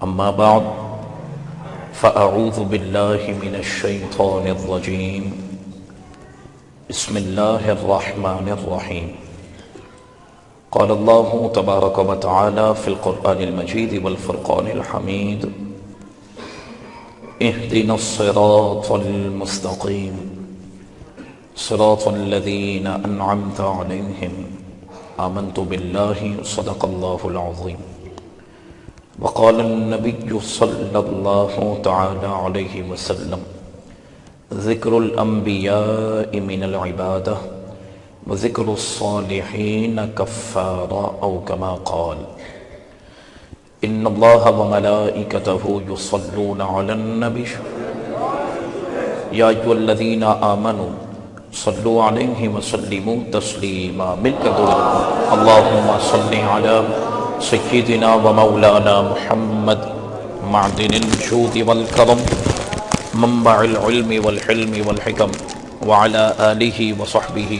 أما بعد فأعوذ بالله من الشيطان الرجيم بسم الله الرحمن الرحيم قال الله تبارك وتعالى في القرآن المجيد والفرقان الحميد اهدنا الصراط المستقيم صراط الذين أنعمت عليهم آمنت بالله صدق الله العظيم وقال النبي صلى الله تعالى عليه وسلم ذكر الأنبياء من العبادة وذكر الصالحين كفارة أو كما قال إن الله وملائكته يصلون على النبي يا أيها الذين آمنوا صلوا عليه وسلموا تسليما اللهم صل على سيدنا ومولانا محمد معدن الجود والكرم منبع العلم والحلم والحكم وعلى آله وصحبه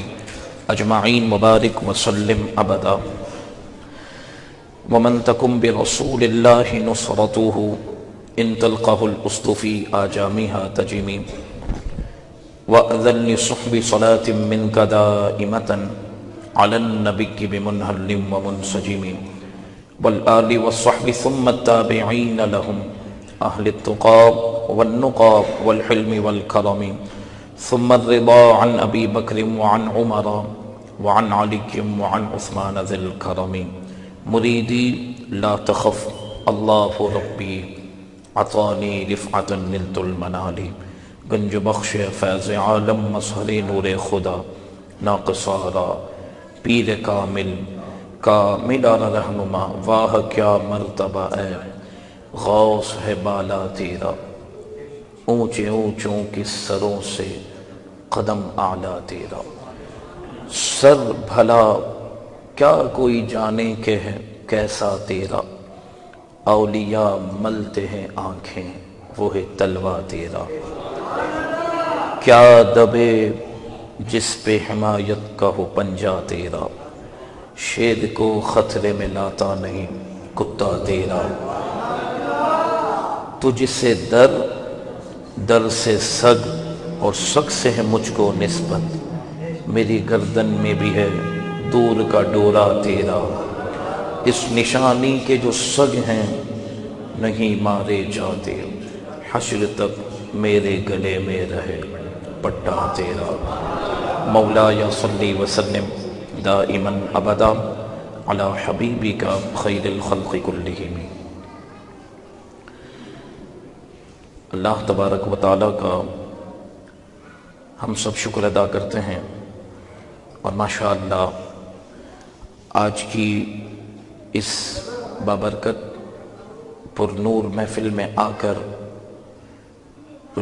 أجمعين مبارك وسلم أبدا ومن تكن برسول الله نصرته إن تلقه الأسد في آجامها تجمي وأذن لصحب صلاة منك دائمة على النبي بمنهل ومنسجم والآل والصحب ثم التابعين لهم أهل التقى والنقى والحلم والكرم ثم الرضا عن أبي بكر وعن عمر وعن علي وعن عثمان ذي الكرم مريدي لا تخف الله ربي عطاني رفعة نلت المنال گنج بخش فیض عالم مظہر نور خدا ناقصارا پیر کامل کاملانہ رہنما واہ کیا مرتبہ اے غوث ہے بالا تیرا اونچے اونچوں کی سروں سے قدم اعلیٰ تیرا سر بھلا کیا کوئی جانے کہ ہے کیسا تیرا اولیاء ملتے ہیں آنکھیں وہ ہے تلوہ تیرا کیا دبے جس پہ حمایت کا ہو پنجہ تیرا شیر کو خطرے میں لاتا نہیں کتا تیرا تجھ سے در سے سگ اور سگ سے ہے مجھ کو نسبت میری گردن میں بھی ہے دور کا ڈورا تیرا اس نشانی کے جو سگ ہیں نہیں مارے جاتے حشر تک میرے گلے میں رہے پٹا تیرا مولا یا صلی وسلم دائما ابدا علی حبیبی کا خیر الخلق کلہم۔ اللہ تبارک و تعالیٰ کا ہم سب شکر ادا کرتے ہیں اور ماشاءاللہ آج کی اس بابرکت پر نور محفل میں آ کر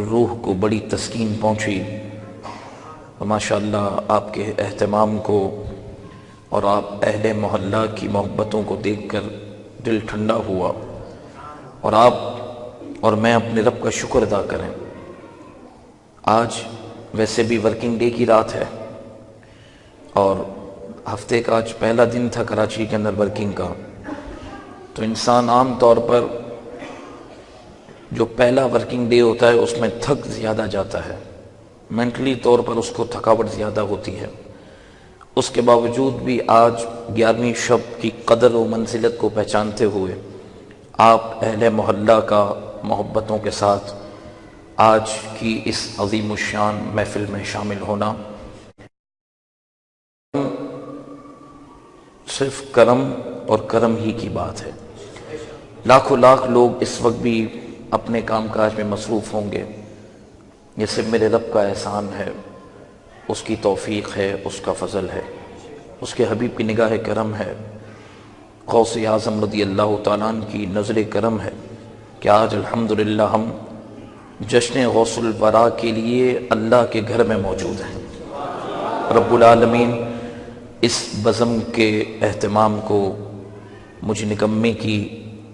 روح کو بڑی تسکین پہنچی اور ماشاءاللہ آپ کے اہتمام کو اور آپ اہل محلہ کی محبتوں کو دیکھ کر دل ٹھنڈا ہوا اور آپ اور میں اپنے رب کا شکر ادا کریں۔ آج ویسے بھی ورکنگ ڈے کی رات ہے اور ہفتے کا آج پہلا دن تھا کراچی کے اندر ورکنگ کا، تو انسان عام طور پر جو پہلا ورکنگ ڈے ہوتا ہے اس میں تھک زیادہ جاتا ہے، مینٹلی طور پر اس کو تھکاوٹ زیادہ ہوتی ہے۔ اس کے باوجود بھی آج 11ویں شب کی قدر و منزلت کو پہچانتے ہوئے آپ اہل محلہ کا محبتوں کے ساتھ آج کی اس عظیم الشان محفل میں شامل ہونا صرف کرم اور کرم ہی کی بات ہے۔ لاکھوں لاکھ لوگ اس وقت بھی اپنے کام کاج میں مصروف ہوں گے، یہ صرف میرے رب کا احسان ہے، اس کی توفیق ہے، اس کا فضل ہے، اس کے حبیب کی نگاہ کرم ہے، غوث اعظم رضی اللہ تعالیٰ عنہ کی نظر کرم ہے کہ آج الحمدللہ ہم جشن غوث الورا کے لیے اللہ کے گھر میں موجود ہیں۔ رب العالمین اس بزم کے اہتمام کو مجھ نکمے کی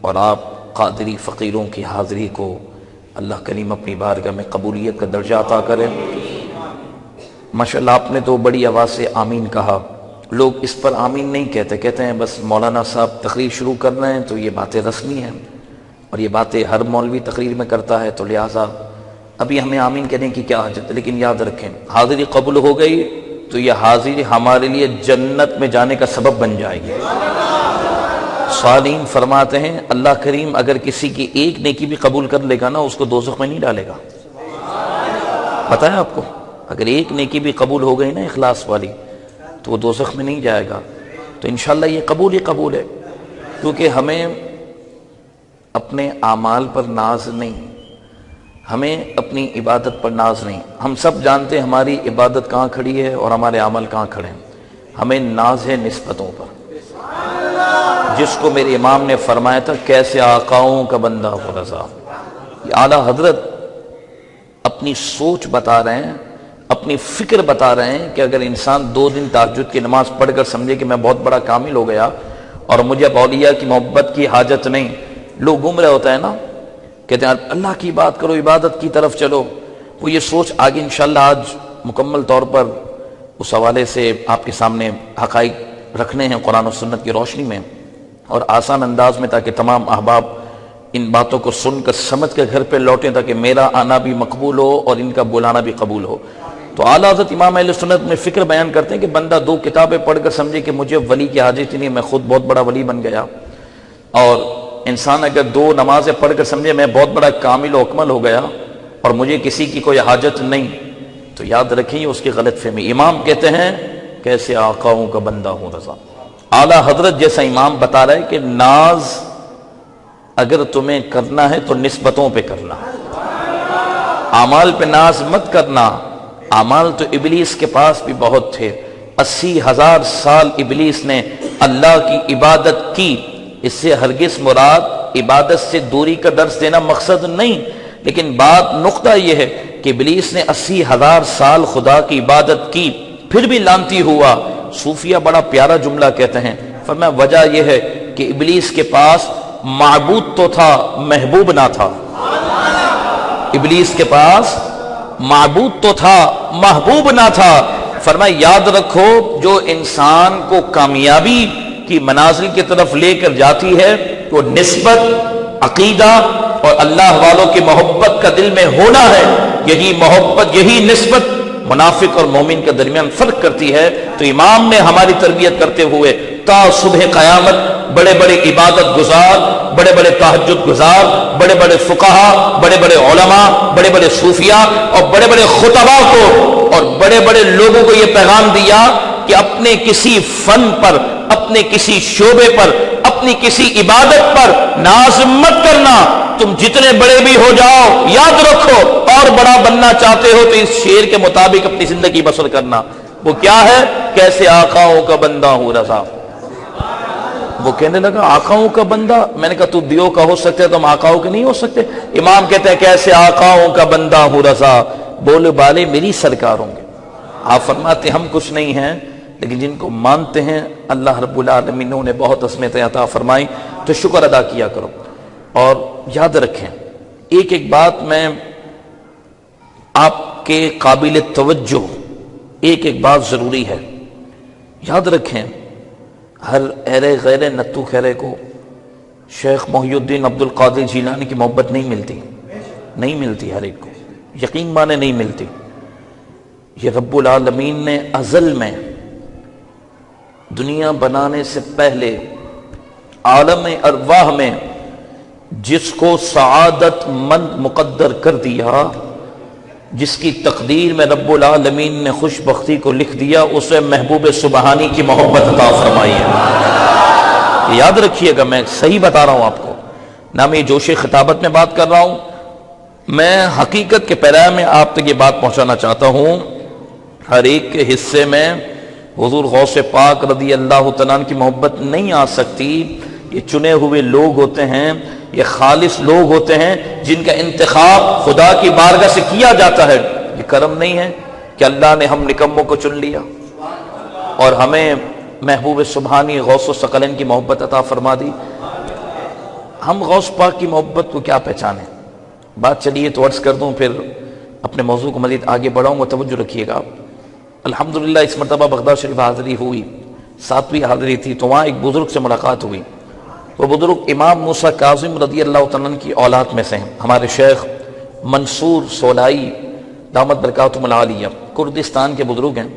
اور آپ قادری فقیروں کی حاضری کو اللہ کریم اپنی بارگاہ میں قبولیت کا درجہ عطا کرے۔ ماشاءاللہ آپ نے تو بڑی آواز سے آمین کہا، لوگ اس پر آمین نہیں کہتے ہیں بس مولانا صاحب تقریر شروع کر رہے ہیں تو یہ باتیں رسمی ہیں، اور یہ باتیں ہر مولوی تقریر میں کرتا ہے، تو لہٰذا ابھی ہمیں آمین کہنے کی کیا حاجت ہے، لیکن یاد رکھیں حاضری قبول ہو گئی تو یہ حاضری ہمارے لیے جنت میں جانے کا سبب بن جائے گی۔ صالحین فرماتے ہیں اللہ کریم اگر کسی کی ایک نیکی بھی قبول کر لے گا نا، اس کو دوزخ میں نہیں ڈالے گا۔ پتہ ہے آپ کو، اگر ایک نیکی بھی قبول ہو گئی نا اخلاص والی، تو وہ دوزخ میں نہیں جائے گا۔ تو انشاءاللہ یہ قبول ہی قبول ہے، کیونکہ ہمیں اپنے اعمال پر ناز نہیں، ہمیں اپنی عبادت پر ناز نہیں۔ ہم سب جانتے ہیں ہماری عبادت کہاں کھڑی ہے اور ہمارے عمل کہاں کھڑے ہیں، ہمیں ناز ہے نسبتوں پر، جس کو میرے امام نے فرمایا تھا کیسے آقاؤں کا بندہ ہو رضا۔ یہ اعلیٰ حضرت اپنی سوچ بتا رہے ہیں، اپنی فکر بتا رہے ہیں کہ اگر انسان 2 دن تہجد کی نماز پڑھ کر سمجھے کہ میں بہت بڑا کامل ہو گیا اور مجھے اب اولیاء کی محبت کی حاجت نہیں، لوگ گھوم رہے ہوتا ہے نا، کہتے ہیں اللہ کی بات کرو، عبادت کی طرف چلو، وہ یہ سوچ آگے انشاءاللہ آج مکمل طور پر اس حوالے سے آپ کے سامنے حقائق رکھنے ہیں قرآن و سنت کی روشنی میں اور آسان انداز میں، تاکہ تمام احباب ان باتوں کو سن کر سمجھ کر گھر پہ لوٹیں، تاکہ میرا آنا بھی مقبول ہو اور ان کا بلانا بھی قبول ہو۔ تو اعلیٰ حضرت امام اہل سنت میں فکر بیان کرتے ہیں کہ بندہ 2 کتابیں پڑھ کر سمجھے کہ مجھے ولی کی حاجت نہیں، میں خود بہت بڑا ولی بن گیا، اور انسان اگر 2 نمازیں پڑھ کر سمجھے میں بہت بڑا کامل و اکمل ہو گیا اور مجھے کسی کی کوئی حاجت نہیں، تو یاد رکھیں اس کی غلط فہمی۔ امام کہتے ہیں کیسے آقاؤں کا بندہ ہوں رضا۔ اعلیٰ حضرت جیسا امام بتا رہے کہ ناز اگر تمہیں کرنا ہے تو نسبتوں پہ کرنا، اعمال پہ ناز مت کرنا۔ اعمال تو ابلیس کے پاس بھی بہت تھے، 80,000 سال ابلیس نے اللہ کی عبادت کی۔ اس سے ہرگز مراد عبادت سے دوری کا درس دینا مقصد نہیں، لیکن بات نقطہ یہ ہے کہ ابلیس نے 80,000 سال خدا کی عبادت کی، پھر بھی لانتی ہوا۔ صوفیہ بڑا پیارا جملہ کہتے ہیں، فرمایا وجہ یہ ہے کہ ابلیس کے پاس معبود تو تھا، محبوب نہ تھا۔ ابلیس کے پاس معبود تو تھا، محبوب نہ تھا۔ فرمایا یاد رکھو جو انسان کو کامیابی کی منازل کی طرف لے کر جاتی ہے وہ نسبت، عقیدہ اور اللہ والوں کی محبت کا دل میں ہونا ہے۔ یہی محبت، یہی نسبت منافق اور مومن کے درمیان فرق کرتی ہے۔ تو امام نے ہماری تربیت کرتے ہوئے تا صبح قیامت بڑے بڑے عبادت گزار، بڑے بڑے تہجد گزار، بڑے بڑے فقہا، بڑے بڑے علماء، بڑے بڑے صوفیاء اور بڑے بڑے خطباء کو اور بڑے بڑے لوگوں کو یہ پیغام دیا کہ اپنے کسی فن پر، اپنے کسی شعبے پر، اپنی کسی عبادت پر ناز مت کرنا۔ تم جتنے بڑے بھی ہو جاؤ، یاد رکھو اور بڑا بننا چاہتے ہو تو اس شعر کے مطابق اپنی زندگی بسر کرنا۔ وہ کیا ہے؟ کیسے آقاؤں کا بندہ ہوں رضا۔ وہ کہنے لگا آقاؤں کا بندہ، میں نے کہا تو دیو کا ہو سکتے تو ہم آقاؤں کے نہیں ہو سکتے؟ امام کہتے ہیں کیسے آقاؤں کا بندہ ہوں رضا، بولے بالے میری سرکار ہوں گے۔ آپ فرماتے ہم کچھ نہیں ہیں، لیکن جن کو مانتے ہیں اللہ رب العالمین نے بہت عصمتیں عطا فرمائی، تو شکر ادا کیا کرو۔ اور یاد رکھیں ایک ایک بات میں آپ کے قابل توجہ، ایک ایک بات ضروری ہے، یاد رکھیں ہر ایرے غیر نتو خیرے کو شیخ محی الدین عبد القادر جیلانی کی محبت نہیں ملتی ہر ایک کو، یقین مانے نہیں ملتی۔ یہ رب العالمین نے ازل میں دنیا بنانے سے پہلے عالم ارواح میں جس کو سعادت مند مقدر کر دیا، جس کی تقدیر میں رب العالمین نے خوش بختی کو لکھ دیا، اسے محبوب سبحانی کی محبت عطا فرمائی ہے۔ یاد رکھیے گا میں صحیح بتا رہا ہوں آپ کو، نہ میں جوش خطابت میں بات کر رہا ہوں، میں حقیقت کے پیرائے میں آپ تک یہ بات پہنچانا چاہتا ہوں۔ ہر ایک کے حصے میں حضور غوث پاک رضی اللہ تعالیٰ عنہ کی محبت نہیں آ سکتی۔ یہ چنے ہوئے لوگ ہوتے ہیں، یہ خالص لوگ ہوتے ہیں جن کا انتخاب خدا کی بارگاہ سے کیا جاتا ہے۔ یہ کرم نہیں ہے کہ اللہ نے ہم نکموں کو چن لیا اور ہمیں محبوب سبحانی غوث و ثقلین کی محبت عطا فرما دی۔ ہم غوث پاک کی محبت کو کیا پہچانیں؟ بات چلیے تو عرض کر دوں، پھر اپنے موضوع کو مزید آگے بڑھاؤں گا، توجہ رکھیے گا۔ الحمدللہ اس مرتبہ بغداد شریف حاضری ہوئی، 7ویں حاضری تھی، تو وہاں ایک بزرگ سے ملاقات ہوئی۔ وہ بزرگ امام موسیٰ کاظم رضی اللہ تعالیٰ عنہ کی اولاد میں سے ہیں. ہمارے شیخ منصور سولائی دامت برکاتہم العالیہ کردستان کے بزرگ ہیں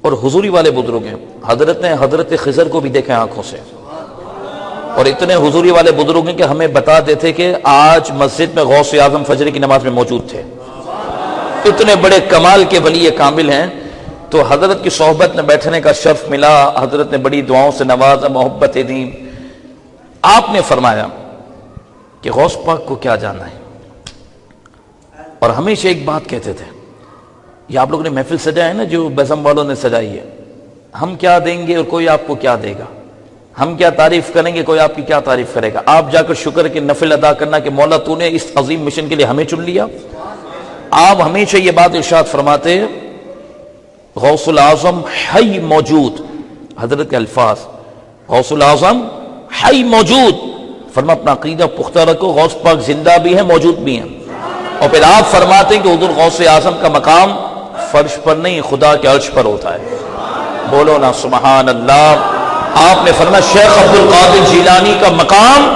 اور حضوری والے بزرگ ہیں. حضرت نے حضرت خضر کو بھی دیکھا آنکھوں سے، اور اتنے حضوری والے بزرگ ہیں کہ ہمیں بتا دیتے کہ آج مسجد میں غوث اعظم فجر کی نماز میں موجود تھے. اتنے بڑے کمال کے ولی کامل ہیں. تو حضرت کی صحبت میں بیٹھنے کا شرف ملا، حضرت نے بڑی دعاؤں سے نوازا، محبت دی. آپ نے فرمایا کہ غوث پاک کو کیا جانا ہے، اور ہمیشہ ایک بات کہتے تھے، یہ آپ لوگوں نے محفل سجایا ہے نا جو بزم والوں نے سجائی ہے، ہم کیا دیں گے اور کوئی آپ کو کیا دے گا، ہم کیا تعریف کریں گے کوئی آپ کی کیا تعریف کرے گا. آپ جا کر شکر کے نفل ادا کرنا کہ مولا تو نے اس عظیم مشن کے لیے ہمیں چن لیا. آپ ہمیشہ یہ بات ارشاد فرماتے غوث الاعظم حی موجود، حضرت کے الفاظ غوث الاعظم حی موجود. فرما اپنا عقیدہ پختہ رکھو، غوث پاک زندہ بھی ہیں موجود بھی ہیں. اور پھر آپ فرماتے ہیں کہ حضور غوث اعظم کا مقام فرش پر نہیں خدا کے عرش پر ہوتا ہے. بولو نا سبحان اللہ. آپ نے فرمایا شیخ عبد القادر جیلانی کا مقام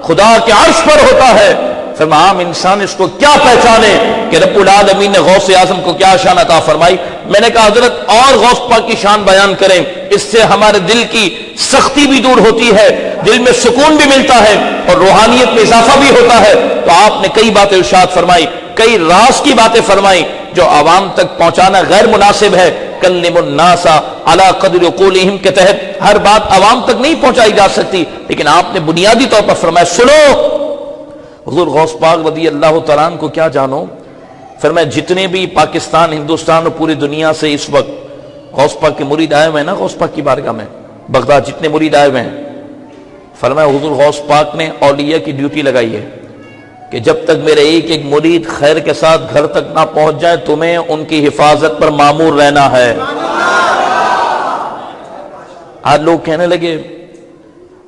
خدا کے عرش پر ہوتا ہے. فرمایا عام انسان اس کو کیا پہچانے کہ رب العالمین نے غوث اعظم کو کیا شان عطا فرمائی. میں نے کہا حضرت اور غوث پاک کی شان بیان کریں، اس سے ہمارے دل کی سختی بھی دور ہوتی ہے، دل میں سکون بھی ملتا ہے اور روحانیت میں اضافہ بھی ہوتا ہے. تو آپ نے کئی باتیں ارشاد فرمائی، کئی راز کی باتیں فرمائی جو عوام تک پہنچانا غیر مناسب ہے. کلم الناس علی قدر قولہم کے تحت ہر بات عوام تک نہیں پہنچائی جا سکتی، لیکن آپ نے بنیادی طور پر فرمایا سنو حضور غوث پاک رضی اللہ تعالیٰ عنہ کو کیا جانو. فرمایا جتنے بھی پاکستان، ہندوستان اور پوری دنیا سے اس وقت غوث پاک کے مرید آئے ہوئے ہیں نا غوث پاک کی بارگاہ میں، بغداد جتنے مرید آئے ہوئے ہیں، فرمایا حضور غوث پاک نے اولیاء کی ڈیوٹی لگائی ہے کہ جب تک میرے ایک ایک مرید خیر کے ساتھ گھر تک نہ پہنچ جائے تمہیں ان کی حفاظت پر مامور رہنا ہے. آج لوگ کہنے لگے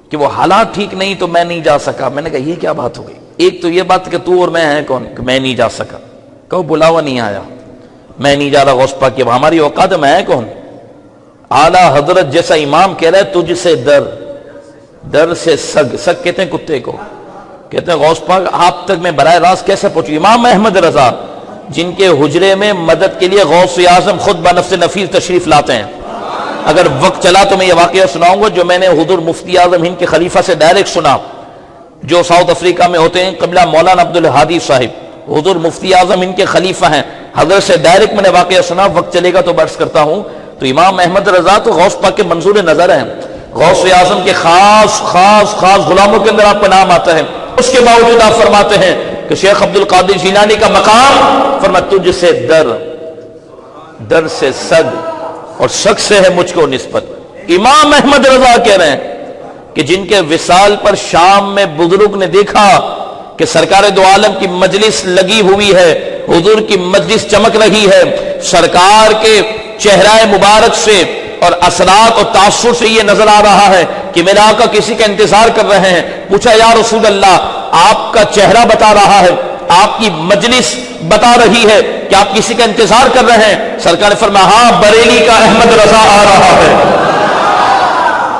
کہ وہ حالات ٹھیک نہیں تو میں نہیں جا سکا. میں نے کہا یہ کیا بات ہو گئی؟ ایک تو یہ بات کہ تو اور میں ہیں کون کہ میں نہیں جا سکا، کہو بلاوا نہیں آیا، میں نہیں جا رہا غوث پاک کی ہماری اوقات میں ہے کون؟ اعلیٰ حضرت جیسا امام کہہ رہا ہے تجھ سے در سے سگ کہتے ہیں کتے کو، کہتے ہیں غوث پاک آپ تک میں براہ راست کیسے پہنچوں؟ امام احمد رضا جن کے حجرے میں مدد کے لیے غوث اعظم خود بنفس نفیس تشریف لاتے ہیں. اگر وقت چلا تو میں یہ واقعہ سناؤں گا جو میں نے حضور مفتی اعظم ہند کے خلیفہ سے ڈائریکٹ سنا، جو ساؤتھ افریقہ میں ہوتے ہیں، قبلہ مولانا عبدالہادی صاحب حضور مفتی اعظم ان کے خلیفہ ہیں. حضرت سے ڈائریکٹ میں نے واقعہ سنا، وقت چلے گا تو برس کرتا ہوں. تو امام احمد رضا تو غوث پاک کے منظور نظر ہیں، غوث اعظم کے خاص خاص خاص غلاموں کے اندر آپ کا نام آتا ہے. اس کے باوجود آپ فرماتے ہیں کہ شیخ عبد القادر جیلانی کا مقام فرمایا تجھ سے در سے سگ اور سگ سے ہے مجھ کو نسبت. امام احمد رضا کہہ رہے ہیں کہ جن کے وصال پر شام میں بزرگ نے دیکھا کہ سرکار دو عالم کی مجلس لگی ہوئی ہے، حضور کی مجلس چمک رہی ہے، سرکار کے چہرہ مبارک سے اور اثرات اور تاثر سے یہ نظر آ رہا ہے کہ میرا آقا کسی کا انتظار کر رہے ہیں. پوچھا یا رسول اللہ آپ کا چہرہ بتا رہا ہے، آپ کی مجلس بتا رہی ہے کہ آپ کسی کا انتظار کر رہے ہیں؟ سرکار نے فرمایا ہاں بریلی کا احمد رضا آ رہا ہے.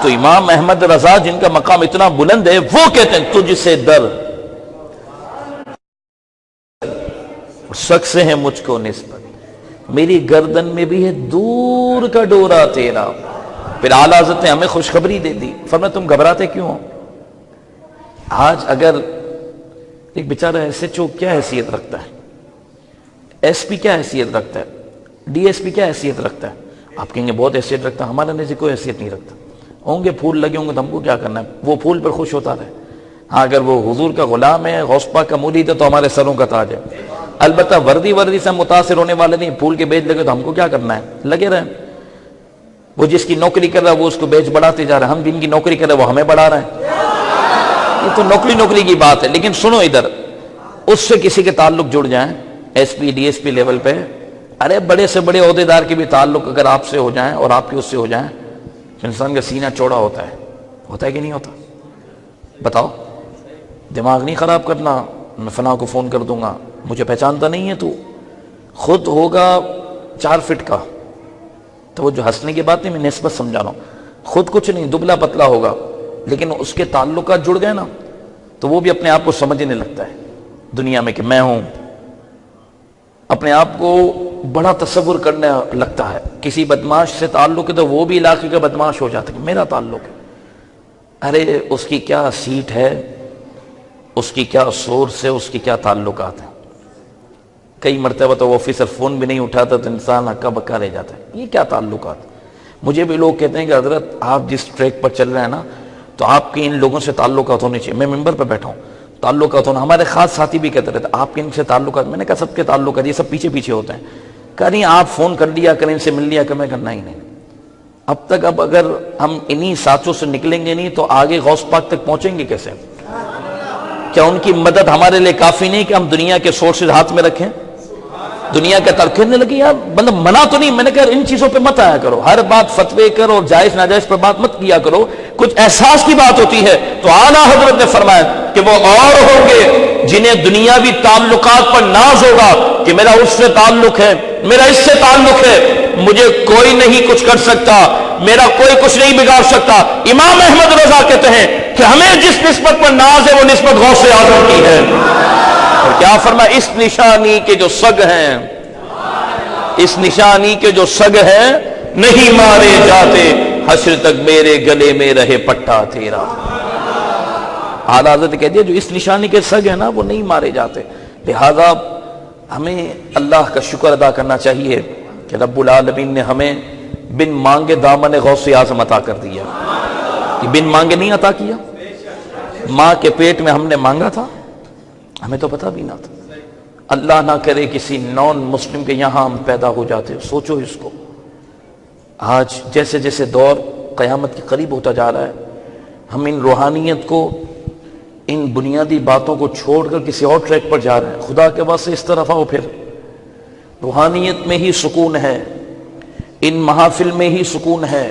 تو امام احمد رضا جن کا مقام اتنا بلند ہے وہ کہتے ہیں تجھ سے در سخ سے ہے مجھ کو نسبت، میری گردن میں بھی ہے دور کا ڈورا تیرا. پھر اعلیٰ حضرت نے ہمیں خوشخبری دے دی، فرمایا تم گھبراتے کیوں ہو؟ آج اگر ایک بیچارہ ایس ایچ او کیا حیثیت رکھتا ہے، ایس پی کیا حیثیت رکھتا ہے، ڈی ایس پی کیا حیثیت رکھتا ہے، آپ کہیں گے بہت حیثیت رکھتا ہے، ہمارے نزدیک کوئی حیثیت نہیں رکھتا. ہوں گے پھول لگے ہوں گے تو ہم کو کیا کرنا ہے، وہ پھول پر خوش ہوتا رہے. ہاں اگر وہ حضور کا غلام ہے، غوث پاک کا مرید ہے تو ہمارے سروں کا تاج ہے. البتہ وردی سے ہم متاثر ہونے والے نہیں، پھول کے بیچ لگے تو ہم کو کیا کرنا ہے، لگے رہیں. وہ جس کی نوکری کر رہا ہے وہ اس کو بیچ بڑھاتے جا رہے ہیں، ہم جن کی نوکری کر رہے ہیں وہ ہمیں بڑھا رہے ہیں. یہ تو نوکری کی بات ہے. لیکن سنو ادھر، اس سے کسی کے تعلق جڑ جائیں S P D S P level پہ، ارے بڑے سے بڑے عہدیدار کے بھی تعلق اگر آپ سے ہو جائیں اور آپ کے اس سے ہو جائیں، انسان کا سینہ چوڑا ہوتا ہے کہ نہیں ہوتا؟ بتاؤ. دماغ نہیں خراب کرنا، میں فلاں کو فون کر دوں گا، مجھے پہچانتا نہیں ہے تو. خود ہوگا 4 فٹ کا، تو وہ جو ہنسنے کی بات نہیں، میں نسبت سمجھا رہا ہوں، خود کچھ نہیں، دبلا پتلا ہوگا، لیکن اس کے تعلقات جڑ گئے نا تو وہ بھی اپنے آپ کو سمجھنے لگتا ہے دنیا میں کہ میں ہوں، اپنے آپ کو بڑا تصور کرنے لگتا ہے. کسی بدماش سے تعلق ہے تو وہ بھی علاقے کا بدماش ہو جاتا ہے کہ میرا تعلق ہے. ارے اس کی کیا سیٹ ہے، اس کی کیا سورس ہے، اس کی کیا تعلقات ہیں. کئی مرتبہ تو وہ آفیسر فون بھی نہیں اٹھاتا تو انسان ہکا بکا رہ جاتا ہے، یہ کیا تعلقات. مجھے بھی لوگ کہتے ہیں کہ حضرت آپ جس ٹریک پر چل رہے ہیں نا تو آپ کے ان لوگوں سے تعلقات ہونے چاہیے. میں ممبر پہ بیٹھا ہوں، تعلقات ہونا. ہمارے خاص ساتھی بھی کہتے رہتے آپ کے ان سے تعلقات. میں نے کہا سب کے تعلقات یہ سب پیچھے پیچھے ہوتے ہیں. کہا نہیں آپ فون کر لیا کریں، ان سے مل لیا کہ میں کرنا ہی نہیں. اب تک اب اگر ہم انہی ساتھوں سے نکلیں گے نہیں تو آگے غوث پاک تک پہنچیں گے کیسے؟ کیا ان کی مدد ہمارے لیے کافی نہیں کہ ہم دنیا کے سورسز ہاتھ میں رکھیں؟ دنیا کے ترکھنے لگی یار مطلب منع تو نہیں. میں نے کہا ان چیزوں پہ مت آیا کرو، ہر بات فتوے کرو اور جائز ناجائز پر بات مت کیا کرو. کچھ احساس کی بات ہوتی ہے تو اعلیٰ حضرت نے فرمایا کہ وہ اور ہوں گے جنہیں دنیاوی تعلقات پر ناز ہوگا کہ میرا اس سے تعلق ہے، میرا اس سے تعلق ہے، مجھے کوئی نہیں کچھ کر سکتا، میرا کوئی کچھ نہیں بگاڑ سکتا. امام احمد رضا کہتے ہیں کہ ہمیں جس نسبت پر ناز ہے وہ نسبت غوث اعظم کی ہے. اور کیا فرمایا اس نشانی کے جو سگ ہیں، اس نشانی کے جو سگ ہیں نہیں مارے جاتے، حشر تک میرے گلے میں رہے پٹا تیرا. اعلیٰ حضرت کہہ دیا جو اس نشانی کے سگ ہیں نا وہ نہیں مارے جاتے. لہذا ہمیں اللہ کا شکر ادا کرنا چاہیے کہ رب العالمین نے ہمیں بن مانگے دامن غوث اعظم عطا کر دیا. کہ بن مانگے نہیں عطا کیا، ماں کے پیٹ میں ہم نے مانگا تھا، ہمیں تو پتہ بھی نہ تھا. اللہ نہ کرے کسی نان مسلم کے یہاں ہم پیدا ہو جاتے. سوچو اس کو. آج جیسے جیسے دور قیامت کے قریب ہوتا جا رہا ہے ہم ان روحانیت کو، ان بنیادی باتوں کو چھوڑ کر کسی اور ٹریک پر جا رہے ہیں. خدا کے واسطے اس طرف آؤ. پھر روحانیت میں ہی سکون ہے، ان محافل میں ہی سکون ہے،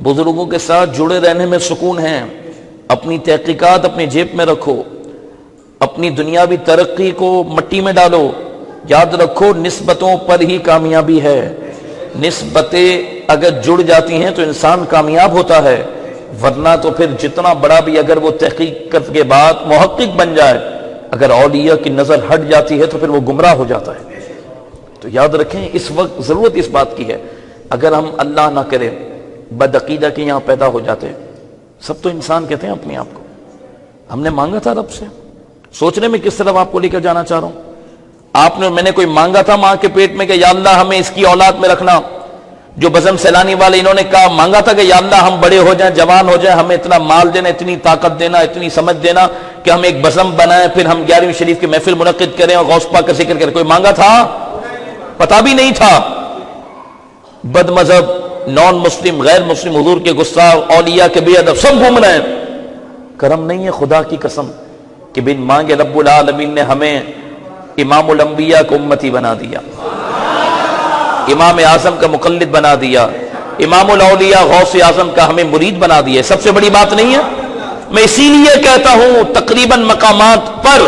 بزرگوں کے ساتھ جڑے رہنے میں سکون ہے. اپنی تحقیقات اپنی جیب میں رکھو، اپنی دنیاوی ترقی کو مٹی میں ڈالو. یاد رکھو نسبتوں پر ہی کامیابی ہے. نسبتیں اگر جڑ جاتی ہیں تو انسان کامیاب ہوتا ہے، ورنہ تو پھر جتنا بڑا بھی اگر وہ تحقیق کے بعد محقق بن جائے، اگر اولیاء کی نظر ہٹ جاتی ہے تو پھر وہ گمراہ ہو جاتا ہے. تو یاد رکھیں اس وقت ضرورت اس بات کی ہے. اگر ہم اللہ نہ کرے بدعقیدہ کے یہاں پیدا ہو جاتے، سب تو انسان کہتے ہیں اپنے آپ کو ہم نے مانگا تھا رب سے. سوچنے میں کس طرح آپ کو لے کر جانا چاہ رہا ہوں. آپ نے میں نے کوئی مانگا تھا ماں کے پیٹ میں کہ یا اللہ ہمیں اس کی اولاد میں رکھنا. جو بزم سیلانی والے انہوں نے کہا مانگا تھا کہ یا اللہ ہم بڑے ہو جائیں، جوان ہو جائیں، ہمیں اتنا مال دینا، اتنی طاقت دینا، اتنی سمجھ دینا کہ ہم ایک بزم بنائیں، پھر ہم 11ویں شریف کی محفل منعقد کریں اور غوث پاک کا ذکر کریں. کوئی مانگا تھا؟ پتا بھی نہیں تھا. بد مذہب، نان مسلم، غیر مسلم، حضور کے گستاخ، اولیاء کے بے ادب سب گھوم رہے ہیں. کرم نہیں ہے خدا کی قسم کہ بن مانگے رب العالمین نے ہمیں امام الانبیاء کو امتی بنا دیا، امام اعظم کا مقلد بنا دیا، امام الاولیاء غوث اعظم کا ہمیں مرید بنا دیا. سب سے بڑی بات نہیں ہے؟ میں اسی لیے کہتا ہوں تقریباً مقامات پر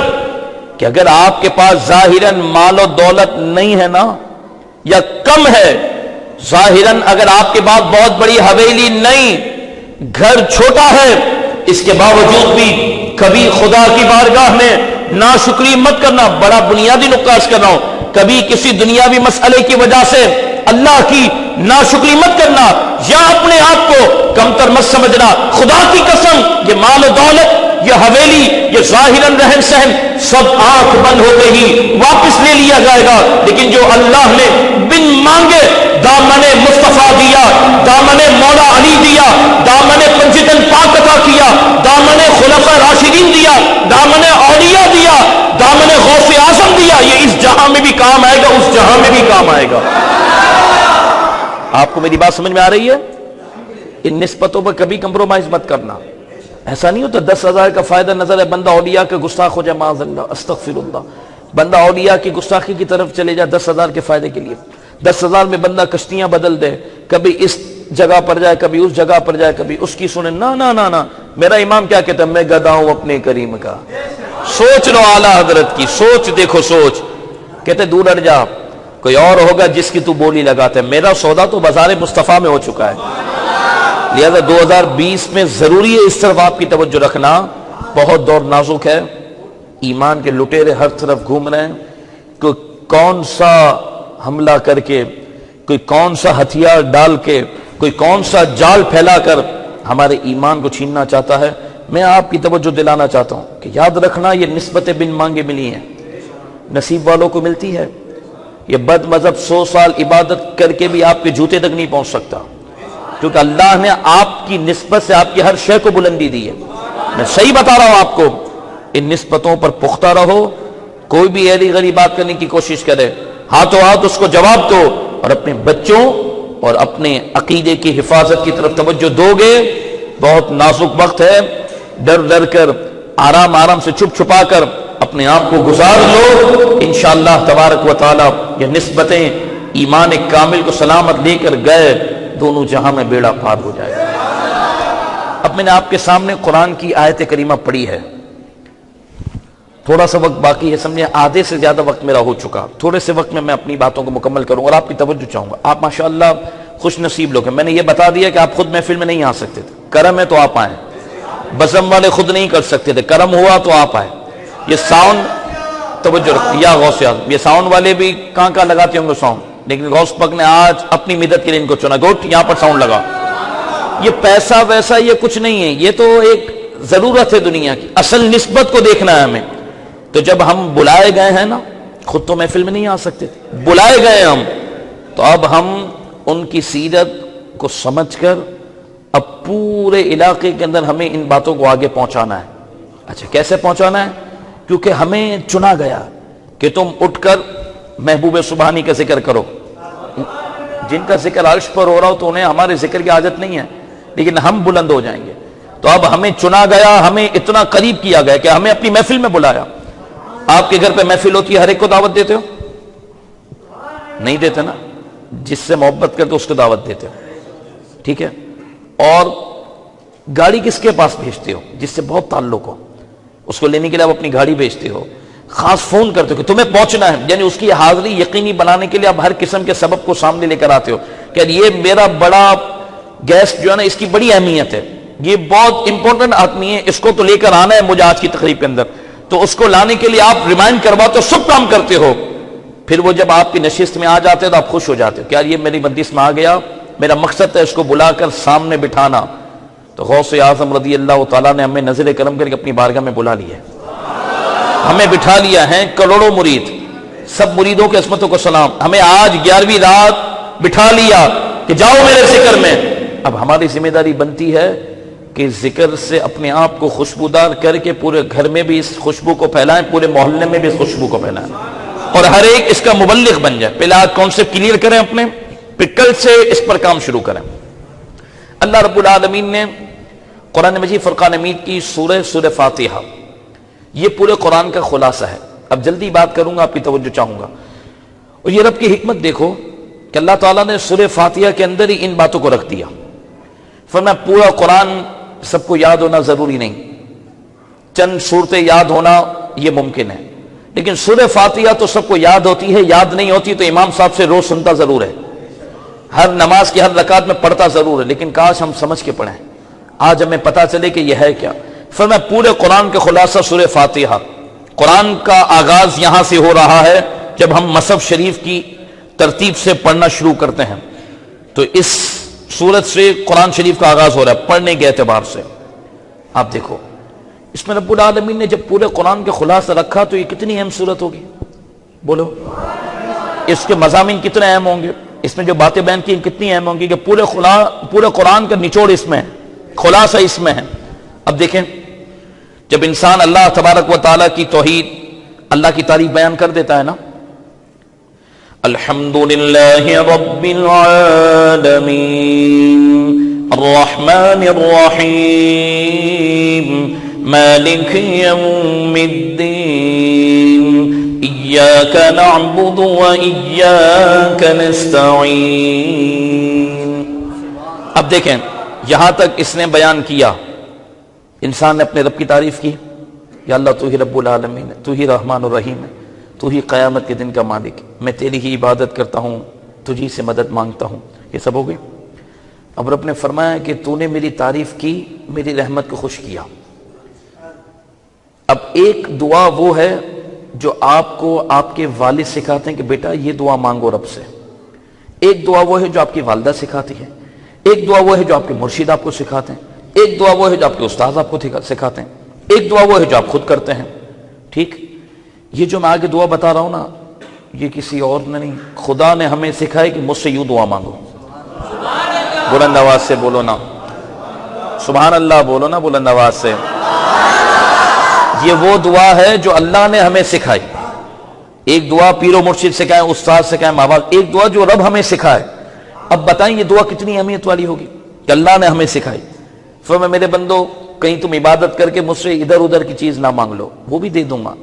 کہ اگر آپ کے پاس ظاہراً مال و دولت نہیں ہے نا یا کم ہے، ظاہراً اگر آپ کے پاس بہت بڑی حویلی نہیں، گھر چھوٹا ہے، اس کے باوجود بھی کبھی خدا کی بارگاہ میں ناشکری مت کرنا. بڑا بنیادی نقطہ عرض کر رہا ہوں. کبھی کسی دنیاوی مسئلے کی وجہ سے اللہ کی ناشکری مت کرنا یا اپنے آپ کو کمتر مت سمجھنا. خدا کی قسم یہ مال و دولت، یہ حویلی، یہ ظاہراً رہن سہن سب آنکھ بند ہو کے ہی واپس لے لیا جائے گا. لیکن جو اللہ نے بن مانگے دامن مصطفیٰ دیا، دامن مولا علی دیا، دامن پنجتن پاک عطا کیا، دامن خلفاء راشدین دیا، دامن اولیاء دیا، دامن غوث اعظم دیا، یہ اس جہاں میں بھی کام آئے گا، اس جہاں میں بھی کام آئے گا. آپ کو میری بات سمجھ میں آ رہی ہے؟ ان نسبتوں پر کبھی کمپرومائز مت کرنا. ایسا نہیں ہوتا 10,000 کا فائدہ نظر ہے، بندہ اولیاء کا گستاخ ہو جائے، معاذ اللہ، استغفر اللہ. بندہ اولیاء کی گستاخی کی طرف چلے جائے 10,000 کے فائدے کے لیے. 10,000 میں بندہ کشتیاں بدل دے، کبھی اس جگہ پر جائے، کبھی اس جگہ پر جائے، کبھی اس کی سنے. نا نا نا نا، میرا امام کیا کہتا ہے؟ میں گدھا ہوں اپنے کریم کا. سوچ لو اعلیٰ حضرت کی سوچ، دیکھو سوچ. کہتے دور ہٹ جا، کوئی اور ہوگا جس کی تو بولی لگاتا ہے. میرا سودا تو بازار مصطفیٰ میں ہو چکا ہے. لہذا 2020 میں ضروری ہے اس طرف آپ کی توجہ رکھنا. بہت دور نازک ہے, ایمان کے لٹیرے ہر طرف گھوم رہے ہیں. کوئی کون سا حملہ کر کے, کوئی کون سا ہتھیار ڈال کے, کوئی کون سا جال پھیلا کر ہمارے ایمان کو چھیننا چاہتا ہے. میں آپ کی توجہ دلانا چاہتا ہوں کہ یاد رکھنا یہ نسبتیں بن مانگے ملی ہیں, نصیب والوں کو ملتی ہے. یہ بد مذہب 100 سال عبادت کر کے بھی آپ کے جوتے تک نہیں پہنچ سکتا, کیونکہ اللہ نے آپ کی نسبت سے آپ کی ہر شے کو بلندی دی ہے. میں صحیح بتا رہا ہوں آپ کو, ان نسبتوں پر پختہ رہو. کوئی بھی ایلی غریب بات کرنے کی کوشش کرے, ہاتھوں ہاتھ اس کو جواب دو, اور اپنے بچوں اور اپنے عقیدے کی حفاظت کی طرف توجہ دو گے. بہت نازک وقت ہے, ڈر ڈر کر, آرام آرام سے, چھپ چھپا کر اپنے آپ کو گزار لو. انشاءاللہ تبارک و تعالی یہ نسبتیں ایمان کامل کو سلامت لے کر گئے, دونوں جہاں میں بیڑا پار ہو جائے گا. اب میں نے آپ کے سامنے قرآن کی آیت کریمہ پڑھی ہے, تھوڑا سا وقت باقی ہے, سمجھے آدھے سے زیادہ وقت میرا ہو چکا. تھوڑے سے وقت میں اپنی باتوں کو مکمل کروں اور آپ کی توجہ چاہوں گا. آپ ماشاءاللہ خوش نصیب لوگ ہیں. میں نے یہ بتا دیا کہ آپ خود محفل میں نہیں آ سکتے تھے, کرم ہے تو آپ آئیں. بزم والے خود نہیں کر سکتے تھے, کرم ہوا تو آپ آئے. یہ ساؤنڈ توجہ رکھ, یا غوث اعظم, یہ ساؤنڈ والے بھی کہاں لگاتے ہوں گے ساؤنڈ, لیکن غوث پاک نے آج اپنی مدد کے لیے ان کو چنا. گوٹ یہاں پر ساؤنڈ لگا. یہ پیسہ ویسا یہ کچھ نہیں ہے, یہ تو ایک ضرورت ہے دنیا کی. اصل نسبت کو دیکھنا ہے ہمیں. تو جب ہم بلائے گئے ہیں نا, خود تو محفل میں نہیں آ سکتے تھے, بلائے گئے ہم, تو اب ہم ان کی سیرت کو سمجھ کر اب پورے علاقے کے اندر ہمیں ان باتوں کو آگے پہنچانا ہے. اچھا کیسے پہنچانا ہے؟ کیونکہ ہمیں چنا گیا کہ تم اٹھ کر محبوب سبحانی کا ذکر کرو. جن کا ذکر عرش پر ہو رہا ہو تو انہیں ہمارے ذکر کی حاجت نہیں ہے, لیکن ہم بلند ہو جائیں گے. تو اب ہمیں چنا گیا, ہمیں اتنا قریب کیا گیا کہ ہمیں اپنی محفل میں بلایا. آپ کے گھر پہ محفل ہوتی ہے, ہر ایک کو دعوت دیتے ہو؟ نہیں دیتے نا. جس سے محبت کرتے اس کو دعوت دیتے ہو, ٹھیک ہے. اور گاڑی کس کے پاس بھیجتے ہو؟ جس سے بہت تعلق ہو, اس کو لینے کے لیے آپ اپنی گاڑی بھیجتے ہو. خاص فون کرتے ہو کہ تمہیں پہنچنا ہے, یعنی اس کی حاضری یقینی بنانے کے لیے آپ ہر قسم کے سبب کو سامنے لے کر آتے ہو کہ یہ میرا بڑا گیسٹ جو ہے نا, اس کی بڑی اہمیت ہے, یہ بہت امپورٹنٹ آدمی ہے, اس کو تو لے کر آنا ہے مجھے آج کی تقریب کے اندر. تو اس کو لانے کے لیے آپ ریمائنڈ کرواتے ہو, سب کام کرتے ہو. پھر وہ جب آپ کی نشست میں آ جاتے تو آپ خوش ہو جاتے ہو کہ یار یہ میری مجلس میں آ گیا, میرا مقصد ہے اس کو بلا کر سامنے بٹھانا. تو غوث اعظم رضی اللہ تعالیٰ نے ہمیں نظر کرم کر کے اپنی بارگاہ میں بلا لیا ہے, ہمیں بٹھا لیا ہے. کروڑوں مرید, سب مریدوں کے عصمتوں کو سلام. ہمیں آج 11ویں رات بٹھا لیا کہ جاؤ میرے ذکر میں. اب ہماری ذمہ داری بنتی ہے کہ ذکر سے اپنے آپ کو خوشبودار کر کے پورے گھر میں بھی اس خوشبو کو پھیلائیں, پورے محلے میں بھی اس خوشبو کو پھیلائیں, اور ہر ایک اس کا مبلغ بن جائے. پہلے آج کانسیپٹ کلیئر کریں اپنے, پھر کل سے اس پر کام شروع کریں. اللہ رب العالمین نے قرآن مجید فرقان حمید کی سورہ فاتحہ, یہ پورے قرآن کا خلاصہ ہے. اب جلدی بات کروں گا, آپ کی توجہ چاہوں گا. اور یہ رب کی حکمت دیکھو کہ اللہ تعالیٰ نے سورہ فاتحہ کے اندر ہی ان باتوں کو رکھ دیا. فرمایا پورا قرآن سب کو یاد ہونا ضروری نہیں, چند صورتیں یاد ہونا یہ ممکن ہے, لیکن سورہ فاتحہ تو سب کو یاد ہوتی ہے. یاد نہیں ہوتی تو امام صاحب سے روز سنتا ضرور ہے, ہر نماز کی ہر رکعت میں پڑھتا ضرور ہے, لیکن کاش ہم سمجھ کے پڑھیں, آج ہمیں پتہ چلے کہ یہ ہے کیا. فرمایا پورے قرآن کا خلاصہ سورہ فاتحہ. قرآن کا آغاز یہاں سے ہو رہا ہے جب ہم مصحف شریف کی ترتیب سے پڑھنا شروع کرتے ہیں, تو اس سورت سے قرآن شریف کا آغاز ہو رہا ہے پڑھنے کے اعتبار سے. آپ دیکھو اس میں رب العالمین نے جب پورے قرآن کے خلاصہ رکھا تو یہ کتنی اہم سورت ہوگی, بولو. اس کے مضامین کتنے اہم ہوں گے, اس میں جو باتیں بیان کی کتنی اہم ہوں گی کہ پورے قرآن کا نچوڑ اس میں ہے, خلاصہ اس میں ہے. اب دیکھیں جب انسان اللہ تبارک و تعالیٰ کی توحید, اللہ کی تعریف بیان کر دیتا ہے نا, الحمدللہ رب العالمین الرحمن الرحیم مالک یوم الدین ایاک نعبد و ایاک نستعین. اب دیکھیں یہاں تک اس نے بیان کیا, انسان نے اپنے رب کی تعریف کی, یا اللہ تو ہی رب العالمین ہے, تو ہی رحمان الرحیم ہے, تو ہی قیامت کے دن کا مالک ہے, میں تیری ہی عبادت کرتا ہوں, تجھی سے مدد مانگتا ہوں. یہ سب ہو گئی. اب رب نے فرمایا کہ تو نے میری تعریف کی، میری رحمت کو خوش کیا۔ اب ایک دعا وہ ہے جو آپ کو آپ کے والد سکھاتے ہیں کہ بیٹا یہ دعا مانگو رب سے، ایک دعا وہ ہے جو آپ کی والدہ سکھاتی ہے، ایک دعا وہ ہے جو آپ کے مرشد آپ کو سکھاتے ہیں، ایک دعا وہ ہے جو آپ کے استاد آپ کو سکھاتے ہیں، ایک دعا وہ ہے جو آپ خود کرتے ہیں۔ ٹھیک، یہ جو میں آگے دعا بتا رہا ہوں نا، یہ کسی اور نے نہیں، خدا نے ہمیں سکھایا کہ مجھ سے یوں دعا مانگو۔ بلند آواز سے بولو نا سبحان اللہ، بولو نا بلند آواز سے۔ یہ وہ دعا ہے جو اللہ نے ہمیں سکھائی۔ ایک دعا پیر و مرشد سکھائے، استاد سکھائے، ماں باپ، ایک دعا جو رب ہمیں سکھائے۔ اب بتائیں یہ دعا کتنی اہمیت والی ہوگی کہ اللہ نے ہمیں سکھائی۔ فرمایا میرے بندو، کہیں تم عبادت کر کے مجھ سے ادھر ادھر کی چیز نہ مانگ لو، وہ بھی دے دوں گا،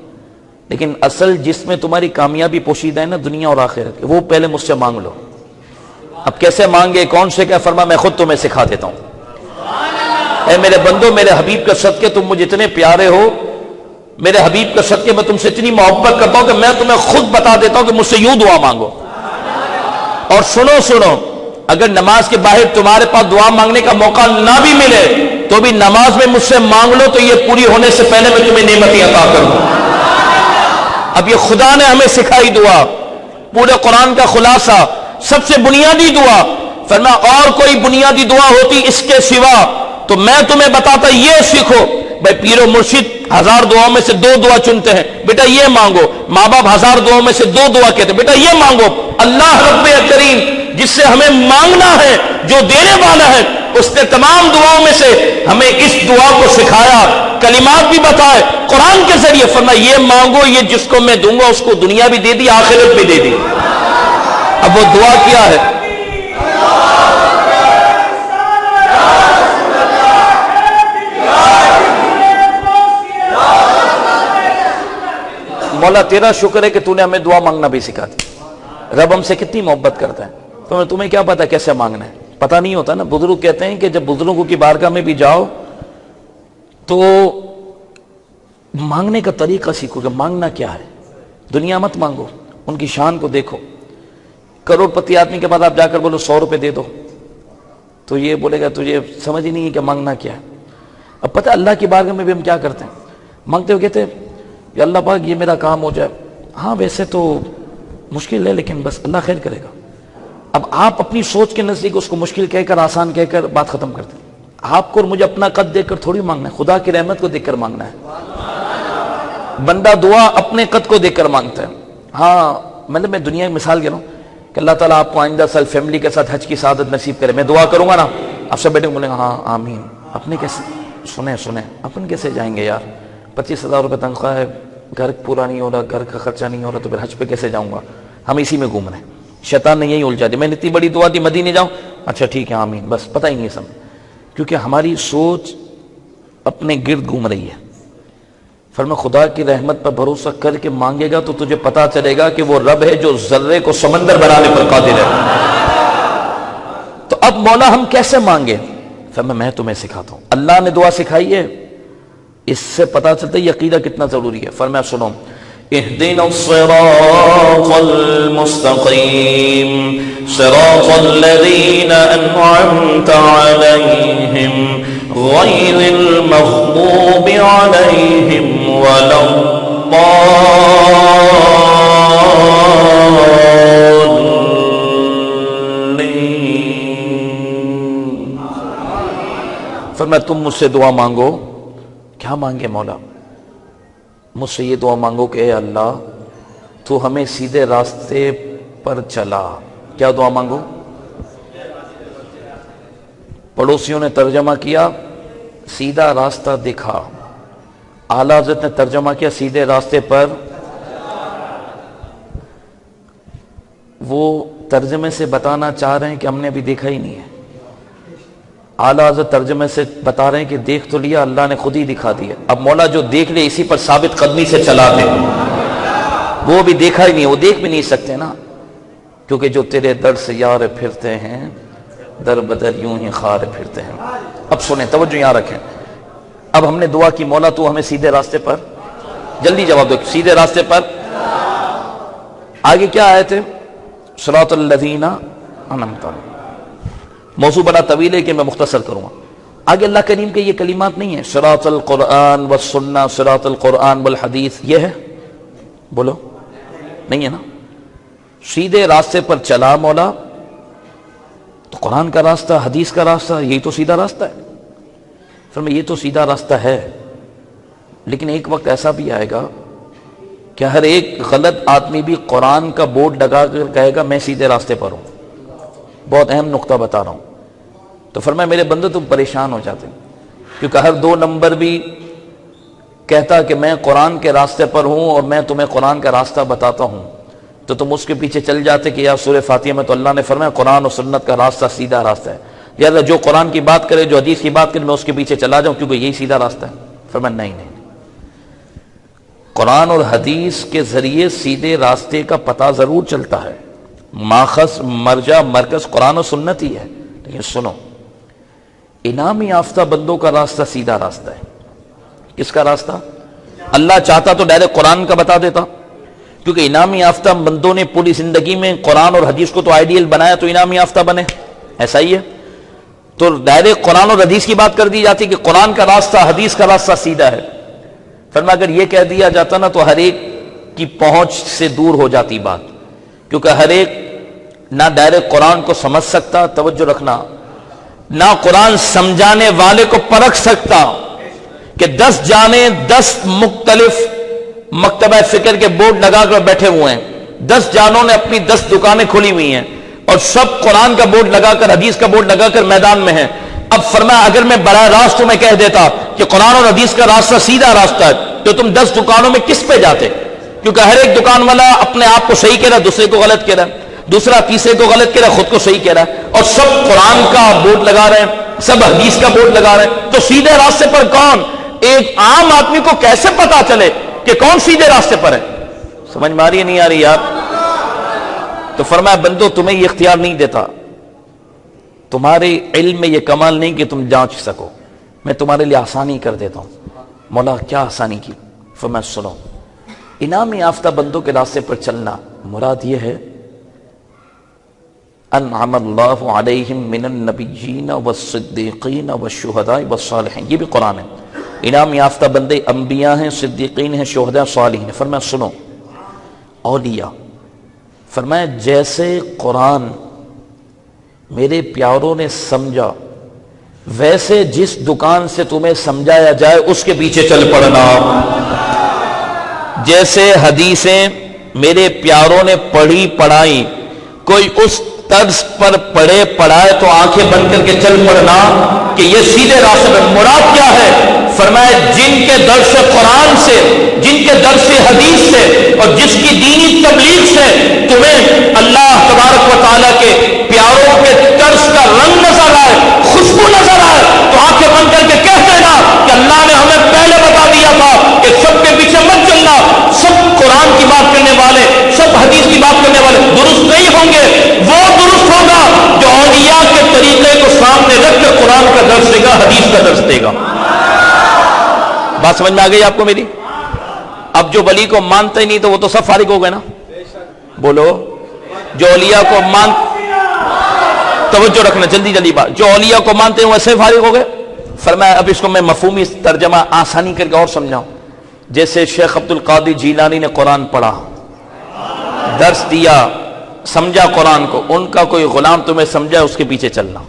لیکن اصل جس میں تمہاری کامیابی پوشیدہ ہے نا دنیا اور آخرت، وہ پہلے مجھ سے مانگ لو۔ اب کیسے مانگے، کون سے کیا؟ فرمایا میں خود تمہیں سکھا دیتا ہوں۔ اے میرے بندو، میرے حبیب کا صدقے تم مجھے اتنے پیارے ہو، میرے حبیب کا صدقے میں تم سے اتنی محبت کرتا ہوں کہ میں تمہیں خود بتا دیتا ہوں کہ مجھ سے یوں دعا مانگو۔ اور سنو، اگر نماز کے باہر تمہارے پاس دعا مانگنے کا موقع نہ بھی ملے تو بھی نماز میں مجھ سے مانگ لو، تو یہ پوری ہونے سے پہلے میں تمہیں نعمتیں عطا کروں۔ اب یہ خدا نے ہمیں سکھائی دعا، پورے قرآن کا خلاصہ، سب سے بنیادی دعا۔ فرمایا اور کوئی بنیادی دعا ہوتی اس کے سوا تو میں تمہیں بتاتا، یہ سیکھو۔ بھائی پیر و مرشد 1000 دعاؤں میں سے 2 دعا چنتے ہیں، بیٹا یہ مانگو۔ ماں باپ 1000 دعاؤں میں سے 2 دعا کہتے ہیں، بیٹا یہ مانگو۔ اللہ رب کریم جس سے ہمیں مانگنا ہے، جو دینے والا ہے، اس نے تمام دعاؤں میں سے ہمیں اس دعا کو سکھایا، کلمات بھی بتائے قرآن کے ذریعے۔ فرمایا یہ مانگو، یہ جس کو میں دوں گا اس کو دنیا بھی دے دی، آخرت بھی دے دی۔ اب وہ دعا کیا ہے؟ مولا تیرا شکر ہے کہ تو نے ہمیں دعا مانگنا بھی سکھا دی۔ رب ہم سے کتنی محبت کرتا ہے، تو تمہیں کیا پتا کیسے مانگنا ہے؟ پتہ نہیں ہوتا نا۔ بزرگ کہتے ہیں کہ جب بزرگوں کی بارگاہ میں بھی جاؤ تو مانگنے کا طریقہ سیکھو کہ مانگنا کیا ہے۔ دنیا مت مانگو، ان کی شان کو دیکھو۔ کروڑ پتی آدمی کے بعد آپ جا کر بولو 100 روپے دے دو تو یہ بولے گا تجھے سمجھ ہی نہیں ہے کہ مانگنا کیا ہے۔ اب پتہ اللہ کی بارگاہ میں بھی ہم کیا کرتے ہیں، مانگتے ہو کہتے ہیں کہ اللہ پاک یہ میرا کام ہو جائے۔ ہاں ویسے تو مشکل ہے لیکن بس اللہ خیر کرے گا۔ اب آپ اپنی سوچ کے نزدیک اس کو مشکل کہہ کر، آسان کہہ کر بات ختم کرتے ہیں۔ آپ کو اور مجھے اپنا قد دیکھ کر تھوڑی مانگنا ہے، خدا کی رحمت کو دیکھ کر مانگنا ہے۔ بندہ دعا اپنے قد کو دیکھ کر مانگتا ہے۔ ہاں مطلب میں دنیا کی مثال کہہ رہا ہوں کہ اللہ تعالیٰ آپ کو آئندہ سال فیملی کے ساتھ حج کی سعادت نصیب کرے۔ میں دعا کروں گا نا، آپ سب بیٹے بولیں گے ہاں آمین۔ اپنے کیسے سنیں اپن کیسے جائیں گے یار، 25,000 روپے تنخواہ ہے، گھر پورا نہیں ہو رہا، گھر کا خرچہ نہیں ہو رہا، تو پھر حج پہ کیسے جاؤں گا؟ ہم اسی میں گھوم رہے ہیں۔ شیطان نے یہی الجھا دیا، میں نے اتنی بڑی دعا دی مدینے جاؤں، اچھا ٹھیک ہے آمین، بس پتہ ہی نہیں سب، کیونکہ ہماری سوچ اپنے گرد گھوم رہی ہے۔ فرمایا خدا کی رحمت پر بھروسہ کر کے مانگے گا تو تجھے پتا چلے گا کہ وہ رب ہے جو ذرے کو سمندر بنانے پر قادر ہے۔ تو اب مولا ہم کیسے مانگے؟ فرمایا میں تمہیں سکھاتا ہوں۔ اللہ نے دعا سکھائی ہے، اس سے پتا چلتا ہے یہ عقیدہ کتنا ضروری ہے۔ فرمایا سنو، اهدنا الصراط المستقيم صراط الذين أنعمت عليهم غير المغضوب عليهم ولا الضالين۔ فرمایا تم مجھ سے دعا مانگو۔ کیا مانگے مولا؟ مجھ سے یہ دعا مانگو کہ اے اللہ تو ہمیں سیدھے راستے پر چلا۔ کیا دعا مانگو؟ پڑوسیوں نے ترجمہ کیا سیدھا راستہ دکھا، اعلیٰ حضرت نے ترجمہ کیا سیدھے راستے پر۔ وہ ترجمے سے بتانا چاہ رہے ہیں کہ ہم نے ابھی دیکھا ہی نہیں ہے، اعلیٰ حضرت ترجمے سے بتا رہے ہیں کہ دیکھ تو لیا، اللہ نے خود ہی دکھا دیا۔ اب مولا جو دیکھ لے اسی پر ثابت قدمی سے چلا دے، وہ بھی دیکھا ہی نہیں، وہ دیکھ بھی نہیں سکتے نا، کیونکہ جو تیرے در سے یار پھرتے ہیں در بدر یوں ہی خار پھرتے ہیں۔ اب سنیں، توجہ یہاں رکھیں۔ اب ہم نے دعا کی مولا تو ہمیں سیدھے راستے پر، جلدی جواب دو، سیدھے راستے پر۔ آگے کیا آئے تھے؟ صراط الذین انعمت علیہم، موضوع بڑا طویل ہے کہ میں مختصر کروں گا. آگے اللہ کریم کے یہ کلمات نہیں ہیں صراط القرآن والسنہ صراط القرآن والحدیث، یہ ہے؟ بولو نہیں ہے نا. سیدھے راستے پر چلا مولا تو قرآن کا راستہ، حدیث کا راستہ، یہی تو سیدھا راستہ ہے. فرمایا یہ تو سیدھا راستہ ہے، لیکن ایک وقت ایسا بھی آئے گا کہ ہر ایک غلط آدمی بھی قرآن کا بورڈ لگا کر کہے گا میں سیدھے راستے پر ہوں. بہت اہم نقطہ بتا رہا ہوں. تو فرمایا میرے بندے تم پریشان ہو جاتے ہیں، کیونکہ ہر 2 نمبر بھی کہتا کہ میں قرآن کے راستے پر ہوں اور میں تمہیں قرآن کا راستہ بتاتا ہوں، تو تم اس کے پیچھے چل جاتے کہ یار سورہ فاتحہ میں تو اللہ نے فرمایا قرآن و سنت کا راستہ سیدھا راستہ ہے، یا جو قرآن کی بات کرے جو حدیث کی بات کرے میں اس کے پیچھے چلا جاؤں کیونکہ یہی سیدھا راستہ ہے. فرمایا نہیں، قرآن اور حدیث کے ذریعے سیدھے راستے کا پتہ ضرور چلتا ہے، ماخذ مرجع مرکز قرآن و سنت ہی ہے. لیکن سنو، انعام یافتہ بندوں کا راستہ سیدھا راستہ ہے. کس کا راستہ؟ اللہ چاہتا تو ڈائریکٹ قرآن کا بتا دیتا، کیونکہ انعام یافتہ بندوں نے پوری زندگی میں قرآن اور حدیث کو تو آئیڈیل بنایا تو انعام یافتہ بنے، ایسا ہی ہے. تو ڈائریکٹ قرآن اور حدیث کی بات کر دی جاتی کہ قرآن کا راستہ حدیث کا راستہ سیدھا ہے. فرمایا اگر یہ کہہ دیا جاتا نا تو ہر ایک کی پہنچ سے دور ہو جاتی بات، کیونکہ ہر ایک نہ ڈائریکٹ قرآن کو سمجھ سکتا، توجہ رکھنا، نہ قرآن سمجھانے والے کو پرکھ سکتا کہ 10 جانیں 10 مختلف مکتبہ فکر کے بورڈ لگا کر بیٹھے ہوئے ہیں، 10 جانوں نے اپنی 10 دکانیں کھلی ہوئی ہیں اور سب قرآن کا بورڈ لگا کر حدیث کا بورڈ لگا کر میدان میں ہیں. اب فرمایا اگر میں براہ راست تمہیں کہہ دیتا کہ قرآن اور حدیث کا راستہ سیدھا راستہ ہے تو تم 10 دکانوں میں کس پہ جاتے؟ کیونکہ ہر ایک دکان والا اپنے آپ کو صحیح کہہ رہا ہے، دوسرے کو غلط کہہ رہا ہے، دوسرا تیسرے کو غلط کہہ رہا ہے، خود کو صحیح کہہ رہا ہے، اور سب قرآن کا بورڈ لگا رہے ہیں، سب حدیث کا بورڈ لگا رہے ہیں. تو سیدھے راستے پر کون؟ ایک عام آدمی کو کیسے پتا چلے کہ کون سیدھے راستے پر ہے؟ سمجھ میں آ رہی ہے نہیں آ رہی یار؟ تو فرمایا بندو تمہیں یہ اختیار نہیں دیتا، تمہارے علم میں یہ کمال نہیں کہ تم جانچ سکو، میں تمہارے لیے آسانی کر دیتا ہوں. مولا کیا آسانی کی؟ فرمایا سنو، انعام یافتہ بندوں کے راستے پر چلنا مراد یہ ہے انعم اللہ علیہم من النبیین والصدیقین والشہداء والصالحین. یہ بھی قرآن ہے. انعام یافتہ بندے انبیاء ہیں، صدیقین ہیں، شہداء، صالحین ہیں. فرمایا سنو، اولیاء، فرمایا جیسے قرآن میرے پیاروں نے سمجھا ویسے جس دکان سے تمہیں سمجھایا جائے اس کے پیچھے چل پڑنا. جیسے حدیثیں میرے پیاروں نے پڑھی پڑھائی، کوئی اس طرز پر پڑھے پڑھائے تو آنکھیں بند کر کے چل پڑنا کہ یہ سیدھے راستے پر. مراد کیا ہے؟ فرمایا جن کے درس قرآن سے، جن کے درس حدیث سے اور جس کی دینی تبلیغ سے تمہیں اللہ تبارک و تعالیٰ کے پیاروں کے طرز کا رنگ نظر آئے، خوشبو نظر آئے، تو آنکھیں بند کر کے کہہ دینا کہ اللہ نے ہمیں پہلے بتا دیا تھا کہ سب کے پیچھے مت چلنا. سب قرآن کی بات کرنے والے، سب حدیث کی بات کرنے والے درست نہیں ہوں گے. وہ درست ہوگا جو اولیاء کے طریقے کو سامنے رکھ کر قرآن کا درس دے گا، حدیث کا درس دے گا. بات سمجھ میں آ گئی آپ کو میری؟ اب جو ولی کو مانتے ہی نہیں تو وہ تو سب فارغ ہو گئے نا. بولو، جو اولیاء کو توجہ رکھنا جلدی جلدی بات، جو اولیاء کو مانتے ہیں ویسے فارغ ہو گئے. فرمایا اب اس کو میں مفہومی ترجمہ آسانی کر کے اور سمجھاؤں. جیسے شیخ عبد القادر جیلانی نے قرآن پڑھا، درس دیا، سمجھا قرآن کو، ان کا کوئی غلام تمہیں سمجھا اس کے پیچھے چلنا.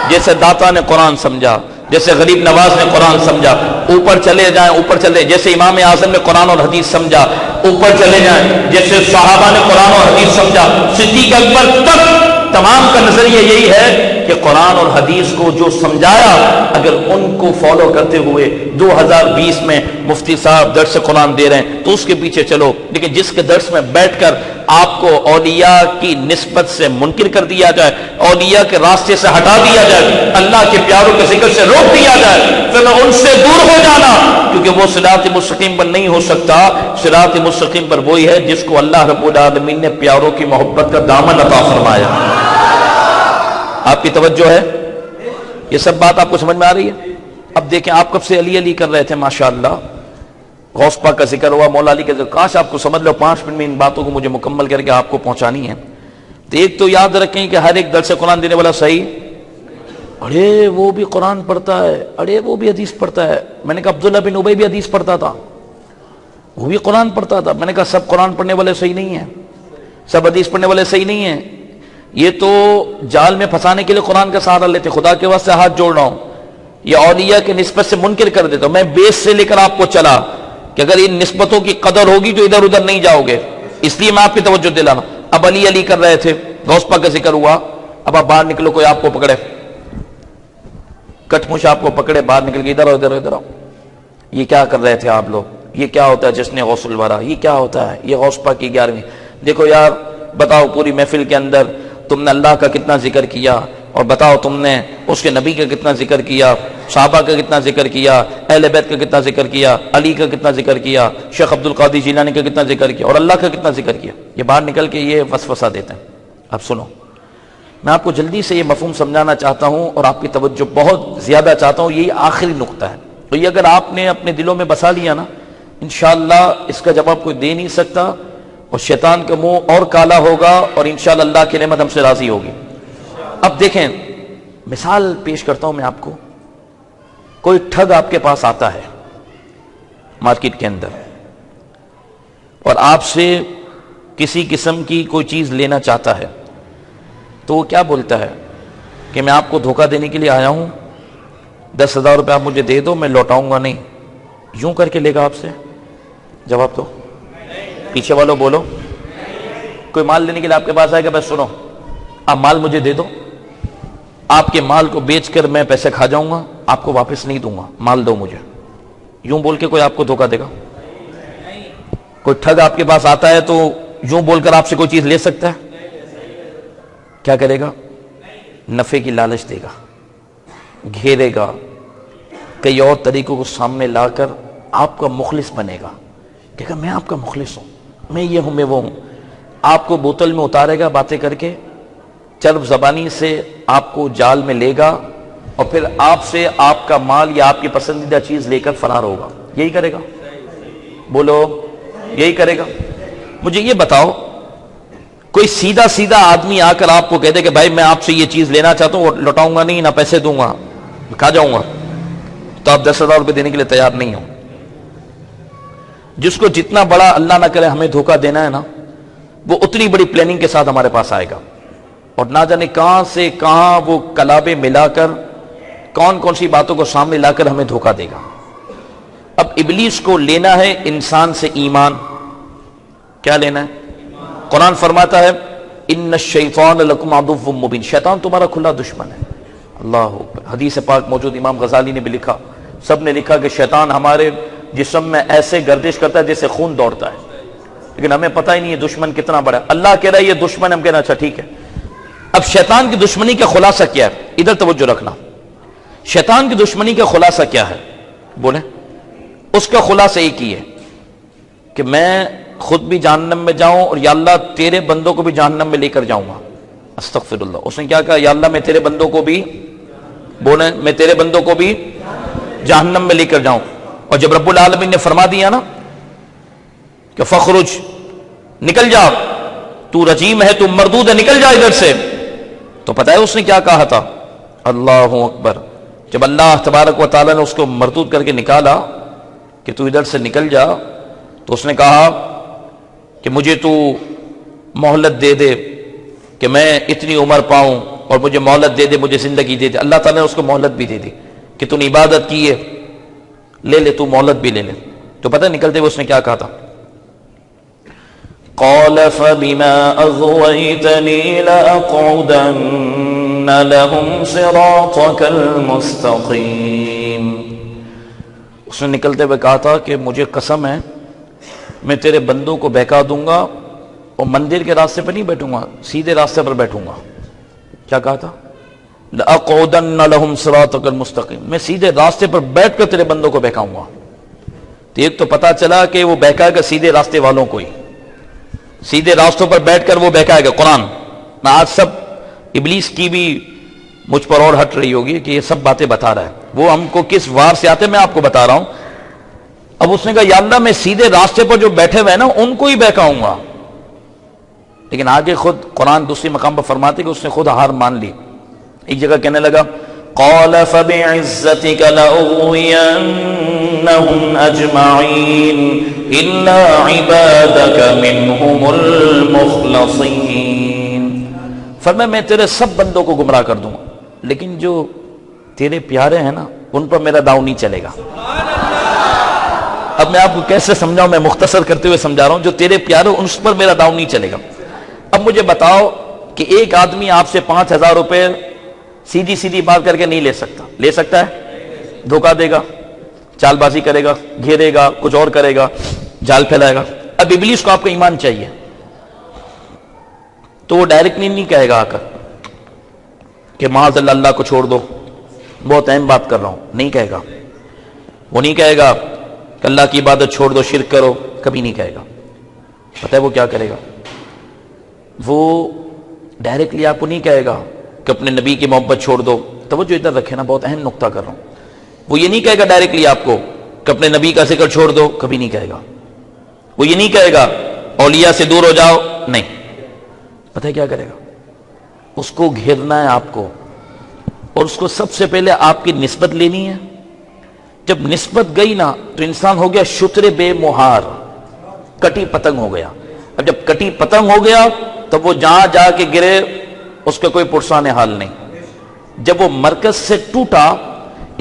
جیسے داتا نے قرآن سمجھا، جیسے غریب نواز نے قرآن سمجھا، اوپر چلے جائیں اوپر چلے. جیسے امام اعظم نے قرآن اور حدیث سمجھا، اوپر چلے جائیں. جیسے صحابہ نے قرآن اور حدیث سمجھا، صدیق اکبر تک تمام کا نظریہ یہی ہے کہ قرآن اور حدیث کو جو سمجھایا اگر ان کو فالو کرتے ہوئے 2020 میں مفتی صاحب درس قرآن دے رہے ہیں تو اس کے پیچھے چلو. لیکن جس کے درس میں بیٹھ کر آپ کو اولیاء کی نسبت سے منکر کر دیا جائے، اولیاء کے راستے سے ہٹا دیا جائے، اللہ کے پیاروں کے ذکر سے روک دیا جائے، پھر ان سے دور ہو جانا، کیونکہ وہ صراط مستقیم پر نہیں ہو سکتا. صراط مستقیم پر وہی ہے جس کو اللہ رب العالمین نے پیاروں کی محبت کا دامن عطا فرمایا. آپ کی توجہ ہے؟ یہ سب بات آپ کو سمجھ میں آ رہی ہے؟ اب دیکھیں آپ کب سے علی علی کر رہے تھے، ماشاءاللہ غوث پاک کا ذکر ہوا، مولا علی کا ذکر. کاش آپ کو سمجھ لو 5 منٹ میں ان باتوں کو مجھے مکمل کر کے آپ کو پہنچانی ہے. تو ایک تو یاد رکھیں کہ ہر ایک درس قرآن دینے والا صحیح، ارے وہ بھی قرآن پڑھتا ہے، ارے وہ بھی حدیث پڑھتا ہے. میں نے کہا عبداللہ بن ابی بھی حدیث پڑھتا تھا، وہ بھی قرآن پڑھتا تھا. میں نے کہا سب قرآن پڑھنے والے صحیح نہیں ہیں، سب حدیث پڑھنے والے صحیح نہیں ہیں. یہ تو جال میں پھنسانے کے لیے قرآن کا سہارا لیتے. خدا کے واسطے ہاتھ جوڑ رہا ہوں، یہ اولیاء کے نسبت سے منکر کر دیتا ہوں. میں بیس سے لے کر آپ کو چلا کہ اگر ان نسبتوں کی قدر ہوگی تو ادھر ادھر نہیں جاؤ گے، اس لیے میں آپ کی توجہ دلانا. اب علی علی کر رہے تھے، غوث پاک کا ذکر ہوا، اب آپ باہر نکلو، کوئی آپ کو پکڑے، کٹ مش آپ کو پکڑے، باہر نکل کے ادھر ادھر ادھر آؤ، یہ کیا کر رہے تھے آپ لوگ، یہ کیا ہوتا ہے جس نے غوث الورا، یہ کیا ہوتا ہے، یہ غوث پاک کی 11ویں. دیکھو یار، بتاؤ پوری محفل کے اندر تم نے اللہ کا کتنا ذکر کیا، اور بتاؤ تم نے اس کے نبی کا کتنا ذکر کیا، صحابہ کا کتنا ذکر کیا، اہل بیت کا کتنا ذکر کیا، علی کا کتنا ذکر کیا، شیخ عبد القادر جیلانی کا کتنا ذکر کیا، اور اللہ کا کتنا ذکر کیا. یہ باہر نکل کے یہ وسوسہ دیتے ہیں. اب سنو، میں آپ کو جلدی سے یہ مفہوم سمجھانا چاہتا ہوں اور آپ کی توجہ بہت زیادہ چاہتا ہوں. یہی آخری نقطہ ہے، تو یہ اگر آپ نے اپنے دلوں میں بسا لیا نا، انشاءاللہ اس کا جواب کوئی دے نہیں سکتا، اور شیطان کا منہ اور کالا ہوگا، اور انشاءاللہ اللہ کی نعمت ہم سے راضی ہوگی. اب دیکھیں، مثال پیش کرتا ہوں میں آپ کو. کوئی ٹھگ آپ کے پاس آتا ہے مارکیٹ کے اندر، اور آپ سے کسی قسم کی کوئی چیز لینا چاہتا ہے، تو وہ کیا بولتا ہے کہ میں آپ کو دھوکہ دینے کے لیے آیا ہوں، 10,000 روپے آپ مجھے دے دو، میں لوٹاؤں گا نہیں. یوں کر کے لے گا آپ سے؟ جواب دو، پیچھے والوں بولو. کوئی مال لینے کے لیے آپ کے پاس آئے گا، بس سنو آپ مال مجھے دے دو، آپ کے مال کو بیچ کر میں پیسے کھا جاؤں گا، آپ کو واپس نہیں دوں گا، مال دو مجھے. یوں بول کے کوئی آپ کو دھوکہ دے گا؟ کوئی ٹھگ آپ کے پاس آتا ہے تو یوں بول کر آپ سے کوئی چیز لے سکتا ہے؟ کیا کرے گا؟ نفع کی لالچ دے گا، گھیرے گا، کئی اور طریقوں کو سامنے لا کر آپ کا مخلص بنے گا. کہے گا میں آپ کا مخلص ہوں، میں یہ ہوں، میں وہ ہوں. آپ کو بوتل میں اتارے گا باتیں کر کے، چرب زبانی سے آپ کو جال میں لے گا، اور پھر آپ سے آپ کا مال یا آپ کی پسندیدہ چیز لے کر فرار ہوگا. یہی کرے گا؟ بولو، یہی کرے گا؟ مجھے یہ بتاؤ، کوئی سیدھا سیدھا آدمی آ کر آپ کو کہہ دے کہ بھائی میں آپ سے یہ چیز لینا چاہتا ہوں، اور لوٹاؤں گا نہیں، نہ پیسے دوں گا، کھا جاؤں گا، تو آپ 10,000 روپے دینے کے لیے تیار نہیں ہو. جس کو جتنا بڑا اللہ نہ کرے ہمیں دھوکہ دینا ہے نا، وہ اتنی بڑی پلاننگ کے ساتھ ہمارے پاس آئے گا، اور نہ جانے کہاں سے کہاں وہ کلابے ملا کر کون کون سی باتوں کو سامنے لا کر ہمیں دھوکہ دے گا. اب ابلیس کو لینا ہے انسان سے ایمان. کیا لینا ہے؟ قرآن فرماتا ہے ان الشیطان لکم عدو مبین، شیطان تمہارا کھلا دشمن ہے. اللہ اکبر. حدیث پاک موجود، امام غزالی نے بھی لکھا، سب نے لکھا کہ شیطان ہمارے جسم میں ایسے گردش کرتا ہے جیسے خون دوڑتا ہے، لیکن ہمیں پتہ ہی نہیں ہے دشمن کتنا بڑا ہے. اللہ کہہ رہا ہے یہ دشمن، ہم کہنا اچھا ٹھیک ہے. اب شیطان کی دشمنی کا خلاصہ کیا ہے؟ ادھر توجہ رکھنا. شیطان کی دشمنی کا خلاصہ کیا ہے؟ بولیں. اس کا خلاصہ ایک ہی ہے کہ میں خود بھی جہنم میں جاؤں، اور یا اللہ تیرے بندوں کو بھی جہنم میں لے کر جاؤں گا. استغفر اللہ. اس نے کیا کہا؟ یا اللہ میں تیرے بندوں کو بھی، بولیں، میں تیرے بندوں کو بھی جہنم میں لے کر جاؤں. اور جب رب العالمین نے فرما دیا نا کہ فخرج، نکل جا، تو رجیم ہے، تو مردود ہے، نکل جا ادھر سے، تو پتہ ہے اس نے کیا کہا تھا؟ اللہ اکبر. جب اللہ تبارک و تعالیٰ نے اس کو مردود کر کے نکالا کہ تو ادھر سے نکل جا، تو اس نے کہا کہ مجھے تو مہلت دے دے کہ میں اتنی عمر پاؤں، اور مجھے مہلت دے دے، مجھے زندگی دے دے. اللہ تعالیٰ نے اس کو مہلت بھی دے دی کہ تو نے عبادت کی ہے، لے لے، تو مہلت بھی لے لے. تو پتہ نکلتے ہوئے اس نے کیا کہا تھا؟ قال فبما اغويتني لاقعدن لهم صراطك المستقيم. اس نے نکلتے ہوئے کہا تھا کہ مجھے قسم ہے میں تیرے بندوں کو بہکا دوں گا، اور مندر کے راستے پہ نہیں بیٹھوں گا، سیدھے راستے پر بیٹھوں گا. کیا کہا تھا؟ لأقعدن لهم صراطك المستقيم، میں سیدھے راستے پر بیٹھ کر تیرے بندوں کو بہکاؤں گا. تو ایک تو پتا چلا کہ وہ بہکائے گا سیدھے راستے والوں کو ہی، سیدھے راستوں پر بیٹھ کر وہ بہکائے گا. قرآن میں آج سب ابلیس کی بھی مجھ پر اور ہٹ رہی ہوگی کہ یہ سب باتیں بتا رہا ہے، وہ ہم کو کس وار سے آتے میں آپ کو بتا رہا ہوں. اب اس نے کہا یا اللہ میں سیدھے راستے پر جو بیٹھے ہوئے ہیں نا ان کو ہی بہکاؤں گا. لیکن آگے خود قرآن دوسری مقام پر فرماتے کہ اس نے خود ہار مان لی. ایک جگہ کہنے لگا قال فبعزتك لأغوينهم أجمعين إلا عبادك منهم المخلصين. فرمایا میں تیرے سب بندوں کو گمراہ کر دوں گا لیکن جو تیرے پیارے ہیں نا ان پر میرا داؤ نہیں چلے گا. اب میں آپ کو کیسے سمجھاؤں, میں مختصر کرتے ہوئے سمجھا رہا ہوں. جو تیرے پیارے ان پر میرا داؤ نہیں چلے گا. اب مجھے بتاؤ کہ ایک آدمی آپ سے 5,000 روپے سیدھی سیدھی بات کر کے نہیں لے سکتا, لے سکتا ہے؟ دھوکہ دے گا, چال بازی کرے گا, گھیرے گا, کچھ اور کرے گا, جال پھیلائے گا. اب ابلیس کو آپ کا ایمان چاہیے تو وہ ڈائریکٹلی نہیں کہے گا آ کر کہ معاذ اللہ اللہ کو چھوڑ دو, بہت اہم بات کر رہا ہوں, نہیں کہے گا. وہ نہیں کہے گا کہ اللہ کی عبادت چھوڑ دو, شرک کرو, کبھی نہیں کہے گا. پتہ ہے وہ کیا کرے گا؟ وہ ڈائریکٹلی آپ کو نہیں کہے گا کہ اپنے نبی کی محبت چھوڑ دو. توجہ ادھر رکھے نا, بہت اہم نقطہ کر رہا ہوں. وہ یہ نہیں کہے گا ڈائریکٹلی آپ کو کہ اپنے نبی کا ذکر چھوڑ دو, کبھی نہیں کہے گا. وہ یہ نہیں کہے گا اولیاء سے دور ہو جاؤ, نہیں. پتہ ہے کیا کرے گا؟ اس کو گھیرنا ہے آپ کو, اور اس کو سب سے پہلے آپ کی نسبت لینی ہے. جب نسبت گئی نا تو انسان ہو گیا شتر بے مہار, کٹی پتنگ ہو گیا. اب جب کٹی پتنگ ہو گیا تب وہ جہاں جا کے گرے اس کا کوئی پرسان حال نہیں. جب وہ مرکز سے ٹوٹا,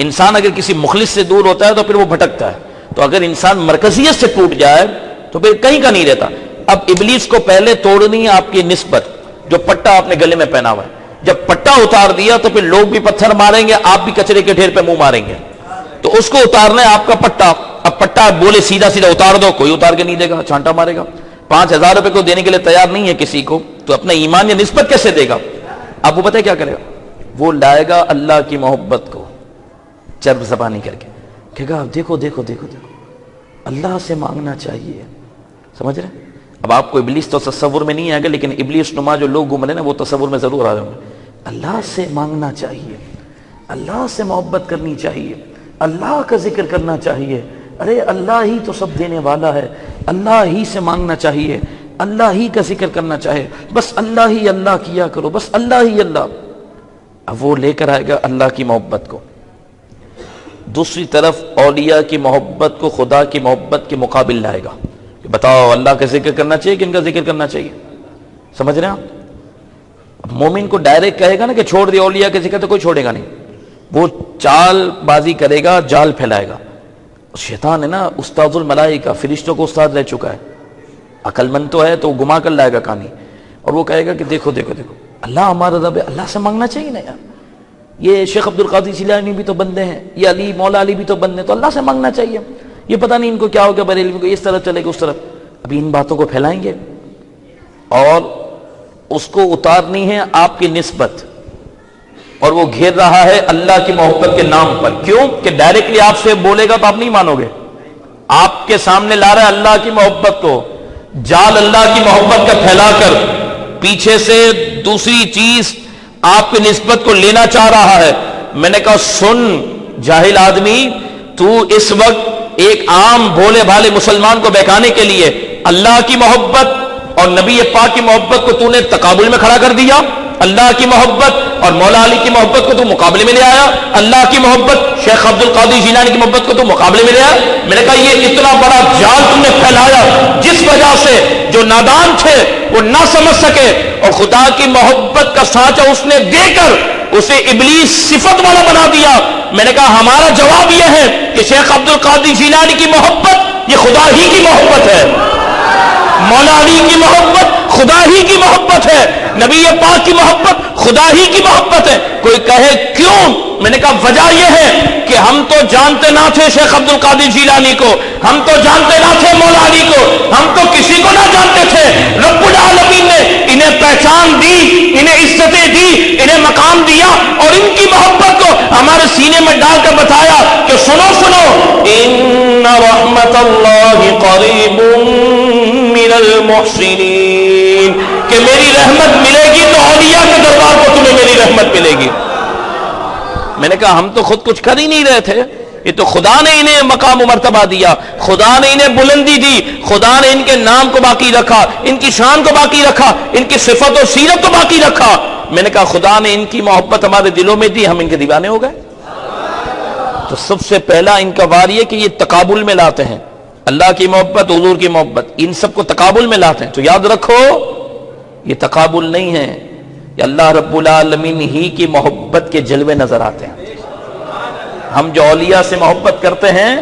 انسان اگر کسی مخلص سے دور ہوتا ہے تو پھر وہ بھٹکتا ہے. تو اگر انسان مرکزیت سے ٹوٹ جائے تو پھر کہیں کا نہیں رہتا. اب ابلیس کو پہلے توڑنی ہے آپ کی نسبت, جو پٹا آپ نے گلے میں پہنا ہوا ہے. جب پٹا اتار دیا تو پھر لوگ بھی پتھر ماریں گے, آپ بھی کچرے کے ڈھیر پہ منہ ماریں گے. تو اس کو اتارنا ہے آپ کا پٹا. اب پٹا بولے سیدھا سیدھا اتار دو, کوئی اتار کے نہیں دے گا, چھانٹا مارے گا. 5,000 روپے کو دینے کے لیے تیار نہیں ہے کسی کو, تو اپنا ایمان یا نسبت کیسے دے گا؟ آپ کو پتہ ہے کیا کرے گا؟ وہ لائے گا اللہ کی محبت کو چرب زبانی کر کے, کہے گا دیکھو دیکھو دیکھو دیکھو اللہ سے مانگنا چاہیے. سمجھ رہے؟ اب آپ کو ابلیس تو تصور میں نہیں آئے گا, لیکن ابلیس نما جو لوگ گھوم رہے ہیں نا وہ تصور میں ضرور آ رہے ہوں گے. اللہ سے مانگنا چاہیے, اللہ سے محبت کرنی چاہیے, اللہ کا ذکر کرنا چاہیے. ارے اللہ ہی تو سب دینے والا ہے, اللہ ہی سے مانگنا چاہیے, اللہ ہی کا ذکر کرنا چاہے, بس اللہ ہی اللہ کیا کرو, بس اللہ ہی اللہ. اب وہ لے کر آئے گا اللہ کی محبت کو. دوسری طرف اولیاء کی محبت کو خدا کی محبت کے مقابل لائے گا کہ بتاؤ اللہ کا ذکر کرنا چاہیے کہ ان کا ذکر کرنا چاہیے. سمجھ رہے ہیں آپ؟ مومن کو ڈائریکٹ کہے گا نا کہ چھوڑ دے اولیاء کے ذکر, تو کوئی چھوڑے گا نہیں. وہ چال بازی کرے گا, جال پھیلائے گا. شیطان ہے نا استاد الملائکہ, فرشتوں کو استاد رہ چکا ہے, عقل مند تو ہے تو وہ گما کر لائے گا کہانی, اور وہ کہے گا کہ دیکھو دیکھو دیکھو اللہ ہمارا رب ہے, اللہ سے مانگنا چاہیے نا یار. یہ شیخ عبد القادر جیلانی بھی تو بندے ہیں, یہ علی مولا علی بھی تو بندے ہیں, تو اللہ سے مانگنا چاہیے. یہ پتہ نہیں ان کو کیا ہو گیا, بریلوی کو اس طرف چلے گا اس طرف. ابھی ان باتوں کو پھیلائیں گے اور اس کو اتارنی ہے آپ کی نسبت, اور وہ گھیر رہا ہے اللہ کی محبت کے نام پر. کیوں کہ ڈائریکٹلی آپ سے بولے گا تو آپ نہیں مانو گے. آپ کے سامنے لا رہا ہے اللہ کی محبت کو, جال اللہ کی محبت کا پھیلا کر پیچھے سے دوسری چیز آپ کی نسبت کو لینا چاہ رہا ہے. میں نے کہا سن جاہل آدمی, تو اس وقت ایک عام بھولے بھالے مسلمان کو بہکانے کے لیے اللہ کی محبت اور نبی پاک کی محبت کو تو نے تقابل میں کھڑا کر دیا. اللہ کی محبت اور مولا علی کی محبت کو تو مقابلے میں لے آیا, اللہ کی محبت شیخ عبد القادر جیلانی کی محبت کو تو مقابلے میں لے آیا. میں نے کہا یہ اتنا بڑا جال تم نے پھیلایا جس وجہ سے جو نادان تھے وہ نہ سمجھ سکے, اور خدا کی محبت کا سانچہ اس نے دے کر اسے ابلیس صفت والا بنا دیا. میں نے کہا ہمارا جواب یہ ہے کہ شیخ عبد القادر جیلانی کی محبت یہ خدا ہی کی محبت ہے, مولا علی کی محبت خدا ہی کی محبت ہے, نبی پاک کی محبت خدا ہی کی محبت ہے. کوئی کہے کیوں؟ میں نے کہا وجہ یہ ہے کہ ہم تو جانتے نہ تھے شیخ عبد القادر جیلانی کو, ہم تو جانتے نہ تھے مولا علی کو, ہم تو کسی کو نہ جانتے تھے. رب العالمین نے انہیں پہچان دی, انہیں عزتیں دی, انہیں مقام دیا, اور ان کی محبت کو ہمارے سینے میں ڈال کر بتایا کہ سنو سنو ان رحمت اللہ قریب من المحسنین, کہ میری رحمت ملے گی تو اولیاء کے دربار کو تمہیں میری رحمت ملے گی. میں نے کہا ہم تو خود کچھ کر ہی نہیں رہے تھے, یہ تو خدا نے انہیں مقام و مرتبہ دیا، خدا نے انہیں بلندی دی، خدا نے ان کے نام کو باقی رکھا، ان کی شان کو باقی رکھا، ان کی صفت و سیرت کو باقی رکھا۔ میں نے کہا خدا نے ان کی محبت ہمارے دلوں میں دی، ہم ان کے دیوانے ہو گئے۔ تو سب سے پہلا ان کا وار یہ کہ یہ تقابل میں لاتے ہیں اللہ کی محبت، حضور کی محبت، ان سب کو تقابل میں لاتے ہیں۔ تو یاد رکھو یہ تقابل نہیں ہے، یہ اللہ رب العالمین ہی کی محبت کے جلوے نظر آتے ہیں۔ ہم جو اولیاء سے محبت کرتے ہیں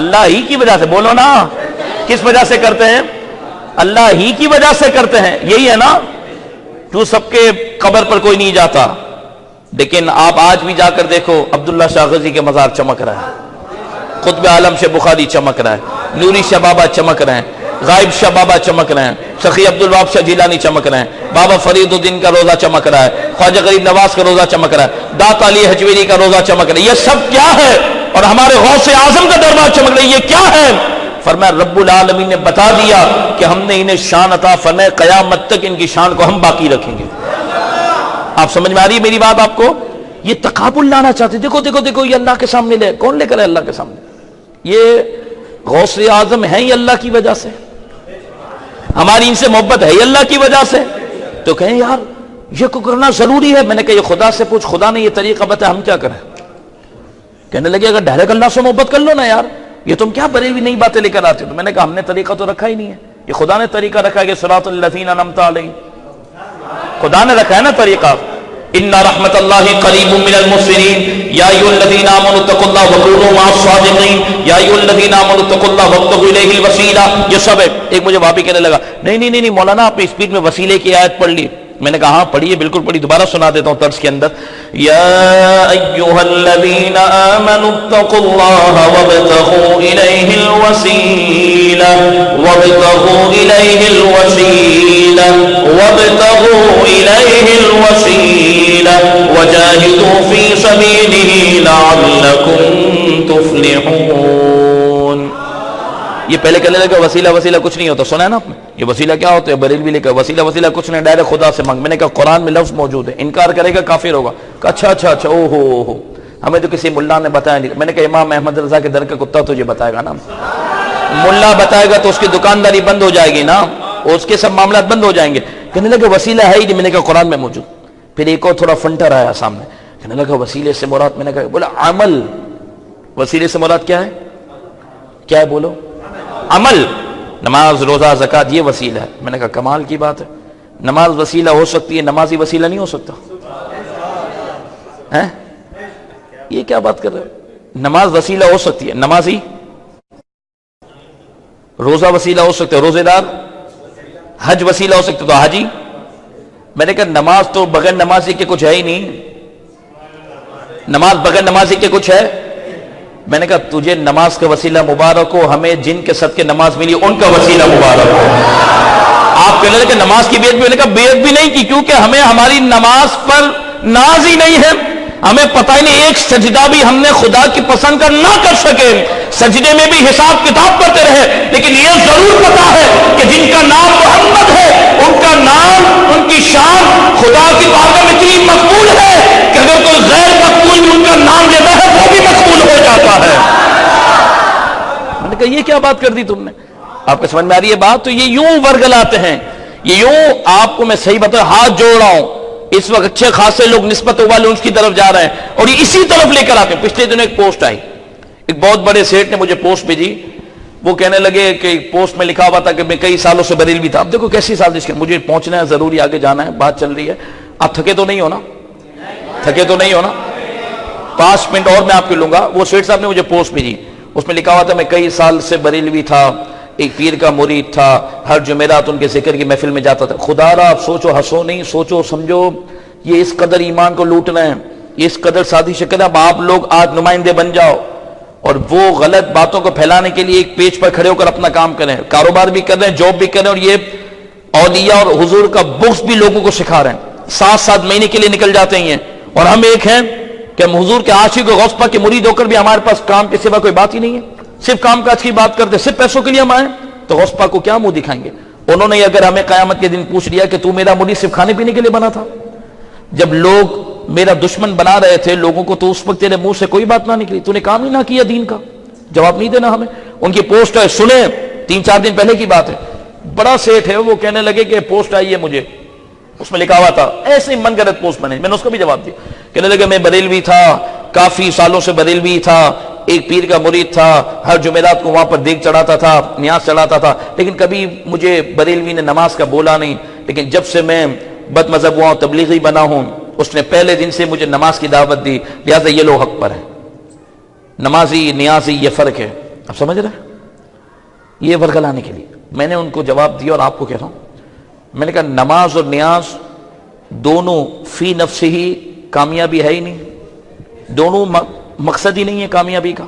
اللہ ہی کی وجہ سے، بولو نا کس وجہ سے کرتے ہیں؟ اللہ ہی کی وجہ سے کرتے ہیں۔ یہی ہے نا جو سب کے قبر پر کوئی نہیں جاتا، لیکن آپ آج بھی جا کر دیکھو عبداللہ شاہ غزی کے مزار چمک رہا ہے، قطب عالم شاہ بخاری چمک رہا ہے، نوری شاہ بابا چمک رہے ہیں، غائب شاہ بابا چمک رہے ہیں، سخی عبدالوہاب شاہ جیلانی چمک رہے ہیں، بابا فرید الدین کا روزہ چمک رہا ہے، خواجہ غریب نواز کا روزہ چمک رہا ہے، دات علی حجویری کا روزہ چمک رہا ہے۔ یہ سب کیا ہے؟ اور ہمارے غوث اعظم کا دربار چمک رہا ہے، یہ کیا ہے؟ فرمایا رب العالمین نے بتا دیا کہ ہم نے انہیں شان عطا فرمائی، قیامت تک ان کی شان کو ہم باقی رکھیں گے۔ آپ سمجھ میں آ رہی ہے میری بات آپ کو؟ یہ تقابل لانا چاہتے، دیکھو دیکھو دیکھو یہ اللہ کے سامنے لے، کون لے کر ہے اللہ کے سامنے؟ یہ غوث اعظم ہیں ہی اللہ کی وجہ سے، ہماری ان سے محبت ہے ہی اللہ کی وجہ سے۔ تو کہیں یار یہ کو کرنا ضروری ہے، میں نے کہا یہ خدا سے پوچھ، خدا نے یہ طریقہ بتایا، ہم کیا کریں؟ کہنے لگے اگر ڈائریکٹ اللہ سے محبت کر لو نا یار، یہ تم کیا بریلوی نئی باتیں لے کر آتے ہو؟ تو میں نے کہا ہم نے طریقہ تو رکھا ہی نہیں ہے، یہ خدا نے طریقہ رکھا ہے کہ صراط الذین انعمت علیہم، خدا نے رکھا ہے نا طریقہ۔ ان رحمت اللہ قریب من المحسنین یا ایھا الذین آمنوا اتقوا اللہ وکونوا مع الصادقین یا ایھا الذین آمنوا اتقوا اللہ وابتغوا الیہ الوسیلہ۔ یہ سب ہے۔ ایک مجھے وہاں بھی کہنے لگا نہیں مولانا آپ نے اسپیڈ میں وسیلے کی آیت پڑھ لی۔ میں نے کہا ہاں پڑھیے، بالکل پڑھی، دوبارہ سنا دیتا ہوں طرز کے اندر۔ یا ایھا الذین آمنوا اتقوا اللہ وابتغوا الیہ الوسیلہ وابتغوا الیہ الوسیلہ وابتغوا الیہ الوسیلہ وجاہدوا فی سبیلہ لعلکم تفلحون۔ یہ پہلے کہنے لگا وسیلہ کچھ نہیں ہوتا، سنا ہے نا آپ نے؟ یہ وسیلہ کیا ہوتا ہے؟ بریلوی لے کر وسیلہ کچھ نہیں، ڈائریکٹ خدا سے مانگ۔ میں نے کہا قرآن میں لفظ موجود ہے، انکار کرے گا کافر ہوگا۔ کہا اچھا او ہو ہمیں تو کسی ملا نے بتایا نہیں۔ میں نے کہا امام احمد رضا کے در کا کتا تجھے بتائے گا نا، ملا بتائے گا تو اس کی دکانداری بند ہو جائے گی نا، اس کے سب معاملات بند ہو جائیں گے۔ کہنے لگا وسیلہ ہے ہی نہیں۔ میں نے کہا قرآن میں موجود۔ پھر ایک اور تھوڑا فنٹر آیا سامنے، کہنے لگا وسیلے سے مراد، میں نے کہا بولا عمل، وسیلے سے مراد کیا ہے؟ کیا ہے بولو؟ عمل، نماز روزہ زکوٰۃ یہ وسیلہ ہے۔ میں نے کہا کمال کی بات ہے، نماز وسیلہ ہو سکتی ہے، نمازی وسیلہ نہیں ہو سکتا ہے؟ یہ کیا بات کر رہے ہو؟ نماز وسیلہ ہو سکتی ہے، نمازی، روزہ وسیلہ ہو سکتا ہے، روزے دار، حج وسیلہ ہو سکتا ہے تو حاجی۔ میں نے کہا نماز تو بغیر نمازی کے کچھ ہے ہی نہیں، نماز بغیر نمازی کے کچھ ہے؟ میں نے کہا تجھے نماز کا وسیلہ مبارک ہو، ہمیں جن کے صدقے نماز ملی ان کا وسیلہ مبارک ہو۔ آپ کہنے لگے کہ نماز کی بیعت بھی، میں نے کہا بیعت بھی نہیں کی، کیونکہ ہمیں ہماری نماز پر ناز ہی نہیں ہے، ہمیں پتہ ہی نہیں ایک سجدہ بھی ہم نے خدا کی پسند کا نہ کر سکے، سجدے میں بھی حساب کتاب کرتے رہے، لیکن یہ ضرور پتا ہے کہ جن کا نام محمد ہے ان کا نام، ان کی شان خدا کی بارگاہ میں اتنی مقبول ہے کہ اگر کوئی غیر مقبول ان کا نام لیتا ہے وہ بھی مقبول ہو جاتا ہے۔ میں نے کہا یہ کیا بات کر دی تم نے؟ آپ کو سمجھ میں آ رہی ہے بات؟ تو یہ یوں ورگلاتے ہیں، یہ یوں آپ کو میں صحیح بتا ہاتھ جوڑ رہا ہوں، اس وقت اچھے خاصے لوگ نسبت والے ان کی طرف جا رہے ہیں اور یہ اسی طرف لے کر آتے ہیں۔ پچھلے دنوں ایک پوسٹ آئی، ایک بہت بڑے سیٹ نے مجھے پوسٹ بھیجی، وہ کہنے لگے کہ پوسٹ میں لکھا ہوا تھا کہ میں کئی سالوں سے بریلوی تھا۔ اب دیکھو کیسی سازش ہے، مجھے پہنچنا ہے ضروری، آگے جانا ہے، بات چل رہی ہے، آپ تھکے تو نہیں ہونا؟ تھکے تو نہیں ہونا؟ 5 منٹ اور میں آپ کو لوں گا۔ وہ سیٹ صاحب نے مجھے پوسٹ بھیجی، اس میں لکھا ہوا تھا میں کئی سال سے بریلوی تھا، ایک پیر کا مرید تھا، ہر جمعرات ان کے ذکر کی محفل میں جاتا تھا۔ خدا را آپ سوچو، ہنسو نہیں، سوچو سمجھو، یہ اس قدر ایمان کو لوٹ رہے ہیں، یہ اس قدر سادی شکل ہے۔ اب آپ لوگ آج نمائندے بن جاؤ اور وہ غلط باتوں کو پھیلانے کے لیے ایک پیج پر کھڑے ہو کر اپنا کام کریں، کاروبار بھی کر رہے ہیں، جاب بھی کر رہے ہیں، اور یہ اولیاء اور حضور کا بغض بھی لوگوں کو سکھا رہے ہیں۔ 7 مہینے کے لیے نکل جاتے ہیں اور ہم ایک ہیں کہ ہم حضور کے عاشق و غوث پاک کے مرید ہو کر بھی ہمارے پاس کام کے سوا کوئی بات ہی نہیں ہے، صرف کام کاج کی بات کرتے، صرف پیسوں کے لیے ہم آئیں تو غوث پاک کو کیا منہ دکھائیں گے؟ انہوں نے اگر ہمیں قیامت کے دن پوچھ لیا کہ تو میرا مرید صرف کھانے پینے کے لیے بنا تھا، جب لوگ میرا دشمن بنا رہے تھے لوگوں کو، تو اس وقت تیرے منہ سے کوئی بات نہ نکلی، تو نے کام ہی نہ کیا دین کا، جواب نہیں دینا ہمیں۔ ان کی پوسٹ ہے، سنیں 3-4 دن پہلے کی بات ہے، بڑا سیٹ ہے، وہ کہنے لگے کہ پوسٹ آئی ہے مجھے، اس میں لکھا ہوا تھا ایسے ہی من گھڑت پوسٹ بنے، میں نے اس کو بھی جواب دیا، کہنے لگے میں بریلوی تھا، کافی سالوں سے بریلوی تھا، ایک پیر کا مرید تھا، ہر جمعرات کو وہاں پر دیگ چڑھاتا تھا، نیاز چڑھاتا تھا، لیکن کبھی مجھے بریلوی نے نماز کا بولا نہیں، لیکن جب سے میں بد مذہب ہوا ہوں، تبلیغی بنا ہوں، اس نے پہلے دن سے مجھے نماز کی دعوت دی، لہٰذا یہ لوگ حق پر ہیں۔ نمازی نیازی یہ فرق ہے، اب سمجھ رہے ہیں؟ یہ فرق لانے کے لیے میں نے ان کو جواب دیا، اور آپ کو کہہ رہا ہوں، میں نے کہا نماز اور نیاز دونوں فی نفس ہی کامیابی ہے ہی نہیں، دونوں مقصد ہی نہیں ہے کامیابی کا،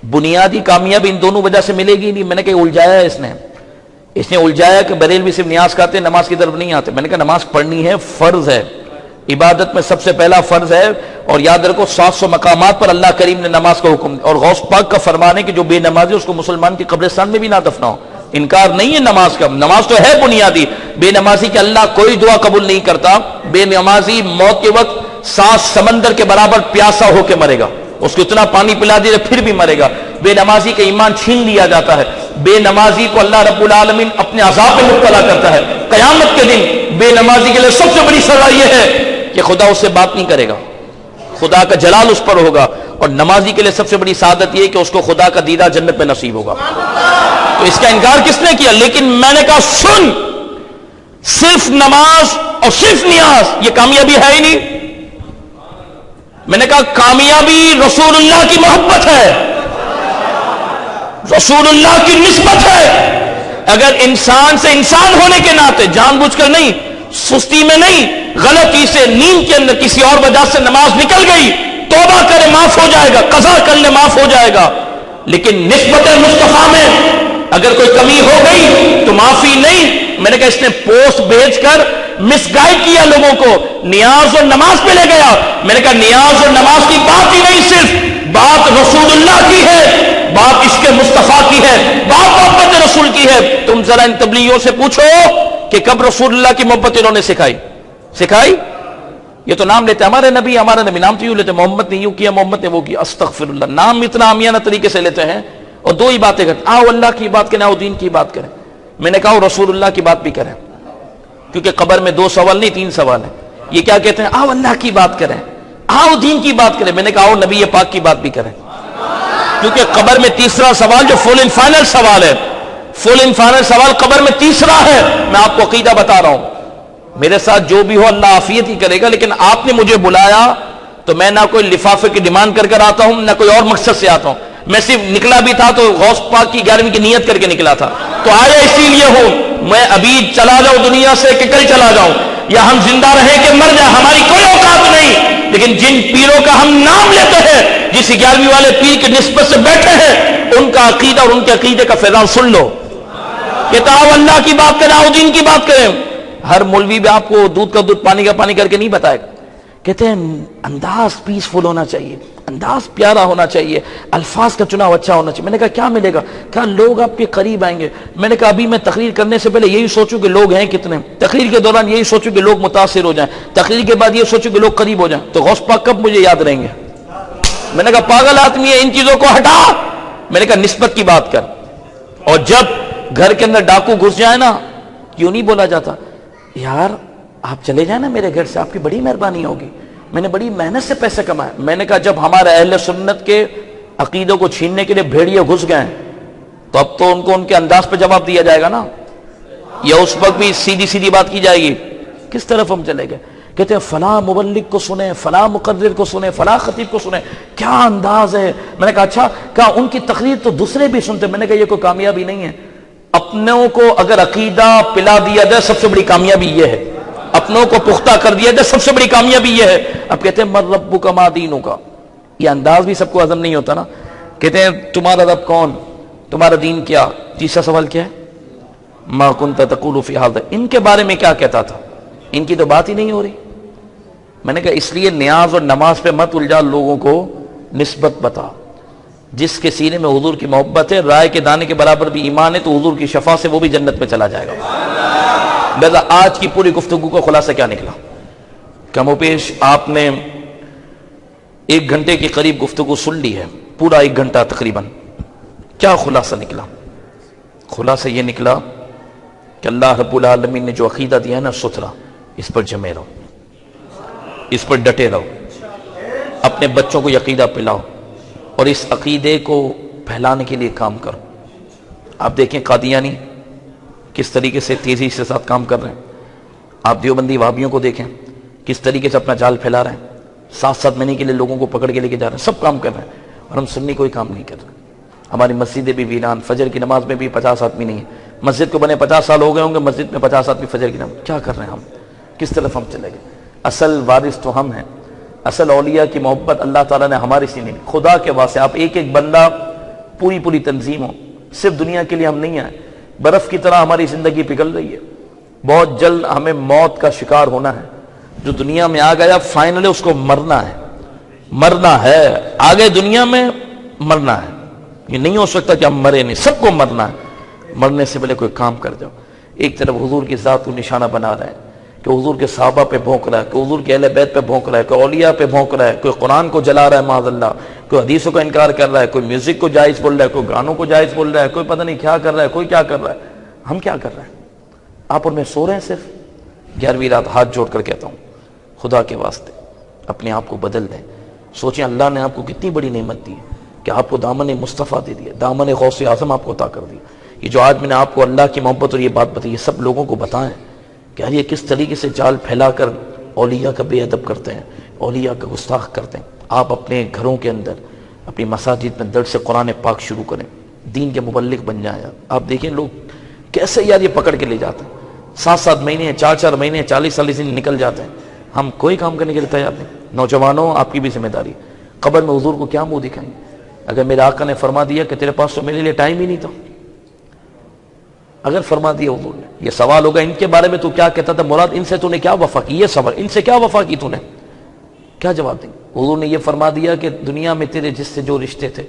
بنیادی کامیابی ان دونوں وجہ سے ملے گی نہیں۔ میں نے کہا الجھایا ہے اس نے الجھایا کہ بریلوی صرف نیاز کہتے ہیں، نماز کی طرف نہیں آتے۔ میں نے کہا نماز پڑھنی ہے، فرض ہے، عبادت میں سب سے پہلا فرض ہے، اور یاد رکھو 700 مقامات پر اللہ کریم نے نماز کا حکم، اور غوث پاک کا فرمان ہے کہ جو بے نمازی اس کو مسلمان کی قبرستان میں بھی نہ دفناؤ۔ انکار نہیں ہے نماز کا، نماز تو ہے بنیادی، بے نمازی کہ اللہ کوئی دعا قبول نہیں کرتا، بے نمازی موت کے وقت 7 سمندر کے برابر پیاسا ہو کے مرے گا، اس کو اتنا پانی پلا دیا پھر بھی مرے گا۔ بے نمازی کا ایمان چھین لیا جاتا ہے، بے نمازی کو اللہ رب العالمین اپنے عذاب میں مبتلا کرتا ہے۔ قیامت کے دن بے نمازی کے لیے سب سے بڑی سزا یہ ہے کہ خدا اس سے بات نہیں کرے گا، خدا کا جلال اس پر ہوگا، اور نمازی کے لیے سب سے بڑی سعادت یہ کہ اس کو خدا کا دیدہ جنت میں نصیب ہوگا۔ تو اس کا انکار کس نے کیا؟ لیکن میں نے کہا سن، صرف نماز اور صرف نیاز یہ کامیابی ہے ہی نہیں۔ میں نے کہا کامیابی رسول اللہ کی محبت ہے، رسول اللہ کی نسبت ہے۔ اگر انسان سے انسان ہونے کے ناطے جان بوجھ کر نہیں، سستی میں نہیں، غلطی سے نیند کے اندر کسی اور وجہ سے نماز نکل گئی، توبہ کرے معاف ہو جائے گا، قضا کر لے معاف ہو جائے گا، لیکن نسبت مصطفیٰ میں اگر کوئی کمی ہو گئی تو معافی نہیں۔ میں نے کہا اس نے پوسٹ بھیج کر مس گائیڈ کیا لوگوں کو، نیاز اور نماز پہ لے گیا۔ میں نے کہا نیاز اور نماز کی بات ہی نہیں، صرف بات رسول اللہ کی ہے، بات عشق مصطفیٰ کی ہے، بات محبت رسول کی ہے۔ تم ذرا ان تبلیغیوں سے پوچھو کہ کب رسول اللہ کی محبت انہوں نے سکھائی؟ یہ تو نام لیتے ہمارے نبی نام تو یوں لیتے، محمد نے یوں کیا، محمد نے وہ کیا، استغفر اللہ، نام اتنا عامیانہ طریقے سے لیتے ہیں، اور دو ہی باتیں کرتے، آؤ اللہ کی بات کریں، آؤ دین کی بات کریں۔ میں نے کہا رسول اللہ کی بات بھی کریں، کیونکہ قبر میں 2 سوال نہیں 3 سوال ہیں۔ یہ کیا کہتے ہیں؟ آؤ اللہ کی بات کریں، آؤ دین کی بات کریں۔ میں نے کہا آؤ نبی پاک کی بات بھی کریں، کیونکہ قبر میں تیسرا سوال جو فل اینڈ فائنل سوال ہے، فل اینڈ فائنل سوال قبر میں تیسرا ہے۔ میں آپ کو عقیدہ بتا رہا ہوں، میرے ساتھ جو بھی ہو اللہ عافیت ہی کرے گا، لیکن آپ نے مجھے بلایا تو میں نہ کوئی لفافے کی ڈیمانڈ کر آتا ہوں، نہ کوئی اور مقصد سے آتا ہوں۔ میں صرف نکلا بھی تھا تو غوث پاک کی 11ویں کی نیت کر کے نکلا تھا، تو آیا اسی لیے ہوں۔ میں ابھی چلا جاؤں دنیا سے کہ کل چلا جاؤں، یا ہم زندہ رہیں کہ مر جائیں، ہماری کوئی اوقات نہیں، لیکن جن پیروں کا ہم نام لیتے ہیں، جس 11ویں والے پیر کی نسبت سے بیٹھے ہیں، ان کا عقیدہ اور ان کے عقیدے کا فیضان سن لو کہ آؤ اللہ کی بات کریں، آؤ دین کی بات کریں۔ ہر مولوی بھی آپ کو دودھ کا دودھ پانی کا پانی کر کے نہیں بتائے گا، کہتے ہیں انداز پیسفل ہونا چاہیے، انداز پیارا ہونا چاہیے، الفاظ کا چناؤ اچھا ہونا چاہیے۔ میں نے کہا کیا ملے گا؟ کہا لوگ آپ کے قریب آئیں گے۔ میں نے کہا ابھی میں تقریر کرنے سے پہلے یہی سوچوں کہ لوگ ہیں کتنے، تقریر کے دوران یہی سوچوں کہ لوگ متاثر ہو جائیں، تقریر کے بعد یہ سوچوں کہ لوگ قریب ہو جائیں، تو غوث پاک کب مجھے یاد رہیں گے؟ میں نے کہا پاگل آدمی ہے، ان چیزوں کو ہٹا۔ میں نے کہا نسبت کی بات کر، اور جب گھر کے اندر ڈاکو گھس جائے نا، کیوں نہیں بولا جاتا یار آپ چلے جائیں نا میرے گھر سے، آپ کی بڑی مہربانی ہوگی، میں نے بڑی محنت سے پیسے کمائے۔ میں نے کہا جب ہمارے اہل سنت کے عقیدوں کو چھیننے کے لیے بھیڑیے گھس گئے تو اب تو ان کو ان کے انداز پہ جواب دیا جائے گا نا، یا اس وقت بھی سیدھی سیدھی بات کی جائے گی؟ کس طرف ہم چلے گئے؟ کہتے ہیں فلاں مبلغ کو سنیں، فلاں مقرر کو سنیں، فلاں خطیب کو سنیں، کیا انداز ہے۔ میں نے کہا اچھا، کہا ان کی تقریر تو دوسرے بھی سنتے۔ میں نے کہا یہ کوئی کامیابی نہیں ہے، اپنوں کو اگر عقیدہ پلا دیا جائے سب سے بڑی کامیابی یہ ہے، اپنوں کو پختہ کر دیا جائے سب سے بڑی کامیابی یہ ہے۔ اب کہتے ہیں مر ربک ما دینک، یہ انداز بھی سب کو ہضم نہیں ہوتا نا۔ کہتے ہیں تمہارا رب کون، تمہارا دین کیا؟ تیسرا سوال کیا ہے؟ ما کنت تقول فی ھذا، ان کے بارے میں کیا کہتا تھا؟ ان کی تو بات ہی نہیں ہو رہی۔ میں نے کہا اس لیے نیاز اور نماز پہ مت الجھا، لوگوں کو نسبت بتا۔ جس کے سینے میں حضور کی محبت ہے، رائے کے دانے کے برابر بھی ایمان ہے، تو حضور کی شفاعت سے وہ بھی جنت میں چلا جائے گا۔ لہذا آج کی پوری گفتگو کا خلاصہ کیا نکلا؟ کم و بیش آپ نے 1 گھنٹے کے قریب گفتگو سن لی ہے، پورا 1 گھنٹہ تقریباً. کیا خلاصہ نکلا؟ خلاصہ یہ نکلا کہ اللہ رب العالمین نے جو عقیدہ دیا ہے نا ستھرا، اس پر جمے رہو، اس پر ڈٹے رہو، اپنے بچوں کو یہ عقیدہ پلاؤ اور اس عقیدے کو پھیلانے کے لیے کام کرو. آپ دیکھیں قادیانی کس طریقے سے تیزی سے ساتھ کام کر رہے ہیں. آپ دیوبندی وہابیوں کو دیکھیں کس طریقے سے اپنا جال پھیلا رہے ہیں، 7 مہینے کے لیے لوگوں کو پکڑ کے لے کے جا رہے ہیں، سب کام کر رہے ہیں، اور ہم سنی کوئی کام نہیں کر رہے. ہماری مسجدیں بھی ویران، فجر کی نماز میں بھی 50 آدمی نہیں ہے. مسجد کو بنے 50 سال ہو گئے ہوں گے، مسجد میں 50 آدمی فجر کی نماز. کیا کر رہے ہیں ہم؟ کس طرف ہم چلے گئے؟ اصل وارث تو ہم ہیں. اصل اولیاء کی محبت اللہ تعالیٰ نے ہماری سینے میں. خدا کے واسطے آپ ایک بندہ، پوری تنظیم ہو، صرف دنیا کے لیے ہم نہیں آئے. برف کی طرح ہماری زندگی پگھل رہی ہے. بہت جلد ہمیں موت کا شکار ہونا ہے. جو دنیا میں آ گیا فائنلی اس کو مرنا ہے. آگے دنیا میں مرنا ہے. یہ نہیں ہو سکتا کہ ہم مرے نہیں، سب کو مرنا ہے. مرنے سے پہلے کوئی کام کر جاؤ. ایک طرف حضور کی ذات کو نشانہ بنا رہے ہیں کہ حضور کے صحابہ پہ بھونک رہا ہے، کہ حضور کے اہل بیت پہ بھونک رہا ہے، کوئی اولیاء پہ بھونک رہا ہے، کوئی قرآن کو جلا رہا ہے معاذ اللہ، کوئی حدیثوں کا انکار کر رہا ہے، کوئی میوزک کو جائز بول رہا ہے، کوئی گانوں کو جائز بول رہا ہے، کوئی پتہ نہیں کیا کر رہا ہے، کوئی کیا کر رہا ہے. ہم کیا کر رہے ہیں؟ آپ اور میں سو رہے ہیں صرف. 11ویں رات ہاتھ جوڑ کر کہتا ہوں، خدا کے واسطے اپنے آپ کو بدل دیں. سوچیں اللہ نے آپ کو کتنی بڑی نعمت دی ہے کہ آپ کو دامن مصطفیٰ دے دیا، دامن غوث اعظم آپ کو عطا کر دی. یہ جو آج میں نے آپ کو اللہ کی محبت اور یہ بات بتائی، یہ سب لوگوں کو بتائیں کہ یار یہ کس طریقے سے جال پھیلا کر اولیاء کا بے ادب کرتے ہیں، اولیاء کا گستاخ کرتے ہیں. آپ اپنے گھروں کے اندر، اپنی مساجد میں درس قرآن پاک شروع کریں، دین کے مبلغ بن جائیں. آپ دیکھیں لوگ کیسے یار یہ پکڑ کے لے جاتے ہیں. 7 مہینے، 4 مہینے، 40 دن نکل جاتے ہیں. ہم کوئی کام کرنے کے لیے تیار نہیں. نوجوانوں آپ کی بھی ذمہ داری. قبر میں حضور کو کیا منہ دکھائیں؟ اگر میرے آقا نے فرما دیا کہ تیرے پاس تو میرے لیے ٹائم ہی نہیں تھا، اگر فرما دیا حضور نے، یہ سوال ہوگا ان کے بارے میں تو کیا کہتا تھا مراد، ان سے تو نے کیا وفا کی؟ یہ سوال، ان سے کیا وفا کی تو نے؟ کیا جواب دیں؟ حضور نے یہ فرما دیا کہ دنیا میں تیرے جس سے جو رشتے تھے،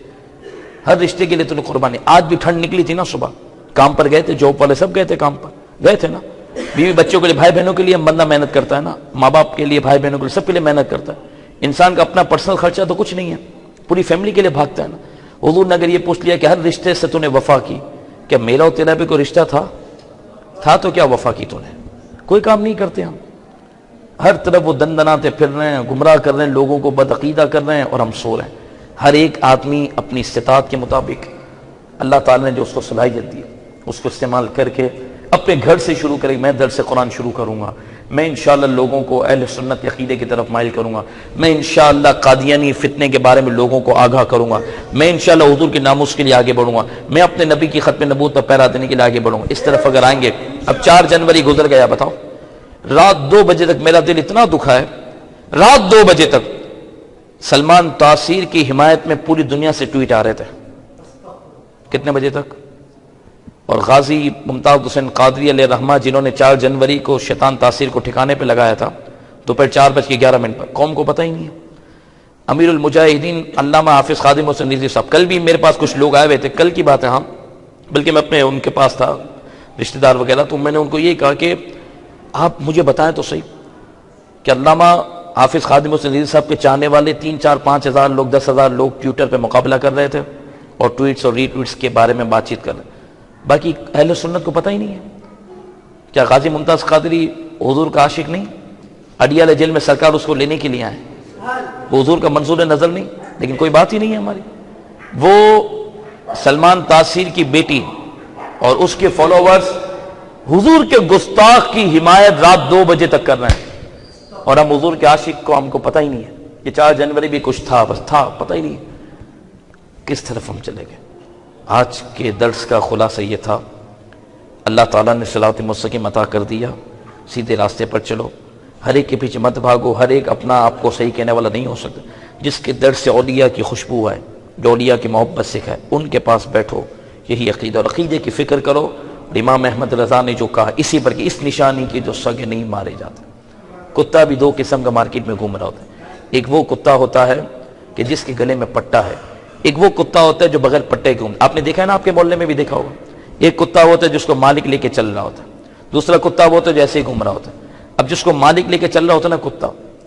ہر رشتے کے لیے تو نے قربانی. آج بھی ٹھنڈ نکلی تھی نا، صبح کام پر گئے تھے، جاب والے سب گئے تھے کام پر، گئے تھے نا. بیوی بچوں کے لیے، بھائی بہنوں کے لیے بندہ محنت کرتا ہے نا، ماں باپ کے لیے، بھائی بہنوں کے لیے، سب کے لیے محنت کرتا ہے. انسان کا اپنا پرسنل خرچہ تو کچھ نہیں ہے، پوری فیملی کے لیے بھاگتا ہے نا. حضور نے اگر یہ پوچھ لیا کہ ہر رشتے سے تو نے وفا کی، کیا میرا اور تیرا بھی کوئی رشتہ تھا تو کیا وفا کی تو نے؟ کوئی کام نہیں کرتے ہم. ہر طرف وہ دندناتے پھر رہے ہیں، گمراہ کر رہے ہیں، لوگوں کو بدعقیدہ کر رہے ہیں، اور ہم سو رہے ہیں. ہر ایک آدمی اپنی استطاعت کے مطابق اللہ تعالی نے جو اس کو صلاحیت دی اس کو استعمال کر کے اپنے گھر سے شروع کرے. میں درس قرآن شروع کروں گا، میں انشاءاللہ لوگوں کو اہل سنت عقیدے کی طرف مائل کروں گا، میں انشاءاللہ قادیانی فتنے کے بارے میں لوگوں کو آگاہ کروں گا، میں انشاءاللہ حضور کے ناموس کے لیے آگے بڑھوں گا، میں اپنے نبی کی ختم نبوت پر پیرا دینے کے لیے آگے بڑھوں گا. اس طرف اگر آئیں گے. اب 4 جنوری گزر گیا، بتاؤ رات 2 بجے تک میرا دل اتنا دکھا ہے، رات 2 بجے تک سلمان تاثیر کی حمایت میں پوری دنیا سے ٹویٹ آ رہے تھے. کتنے بجے تک؟ اور غازی ممتاز حسین قادری علیہ رحمہ جنہوں نے 4 جنوری کو شیطان تاثیر کو ٹھکانے پہ لگایا تھا، دوپہر 4:11 پر، قوم کو پتہ ہی نہیں ہے. امیر المجاہدین علامہ حافظ خادم حسین رضوی صاحب، کل بھی میرے پاس کچھ لوگ آئے ہوئے تھے، کل کی بات ہے ہاں، بلکہ میں اپنے ان کے پاس تھا رشتہ دار وغیرہ، تو میں نے ان کو یہ کہا کہ آپ مجھے بتائیں تو صحیح کہ علامہ حافظ خادم حسین رضوی صاحب کے چاہنے والے 3، 4، 5 ہزار لوگ، 10 ہزار لوگ ٹویٹر پہ مقابلہ کر رہے تھے اور ٹویٹس اور ری ٹویٹس کے بارے میں بات چیت کر رہے ہیں. باقی اہل سنت کو پتہ ہی نہیں ہے. کیا غازی ممتاز قادری حضور کا عاشق نہیں؟ اڈیالہ جیل میں سرکار اس کو لینے کے لیے آئے، وہ حضور کا منظور نظر نہیں، لیکن کوئی بات ہی نہیں ہے ہماری. وہ سلمان تاثیر کی بیٹی اور اس کے فالوورز حضور کے گستاخ کی حمایت رات 2 بجے تک کر رہے ہیں، اور ہم حضور کے عاشق کو ہم کو پتہ ہی نہیں ہے. یہ 4 جنوری بھی کچھ تھا، بس تھا، پتہ ہی نہیں. کس طرف ہم چلے گئے؟ آج کے درس کا خلاصہ یہ تھا، اللہ تعالیٰ نے صراط مستقیم عطا کر دیا، سیدھے راستے پر چلو، ہر ایک کے پیچھے مت بھاگو. ہر ایک اپنا آپ کو صحیح کہنے والا نہیں ہو سکتا. جس کے درس سے اولیاء کی خوشبو آئے، جو اولیاء کی محبت سکھائے، ان کے پاس بیٹھو. یہی عقیدہ، اور عقیدے کی فکر کرو. امام احمد رضا نے جو کہا اسی پر کہ اس نشانی کی جو سگے نہیں مارے جاتے. کتا بھی 2 قسم کا مارکیٹ میں گھوم رہا ہوتا ہے. ایک وہ کتا ہوتا ہے کہ جس کے گلے میں پٹا ہے، ایک وہ کتا ہوتا ہے جو بغیر پٹے کے گھوم. آپ نے دیکھا ہے نا، آپ کے محلے میں بھی دیکھا ہوگا. ایک کتا ہوتا ہے جس کو مالک لے کے چل رہا ہوتا ہے، دوسرا کتا وہ ہوتا ہے جو ایسے ہی گھوم رہا ہوتا ہے. اب جس کو مالک لے کے چل رہا ہوتا ہے نا کتا،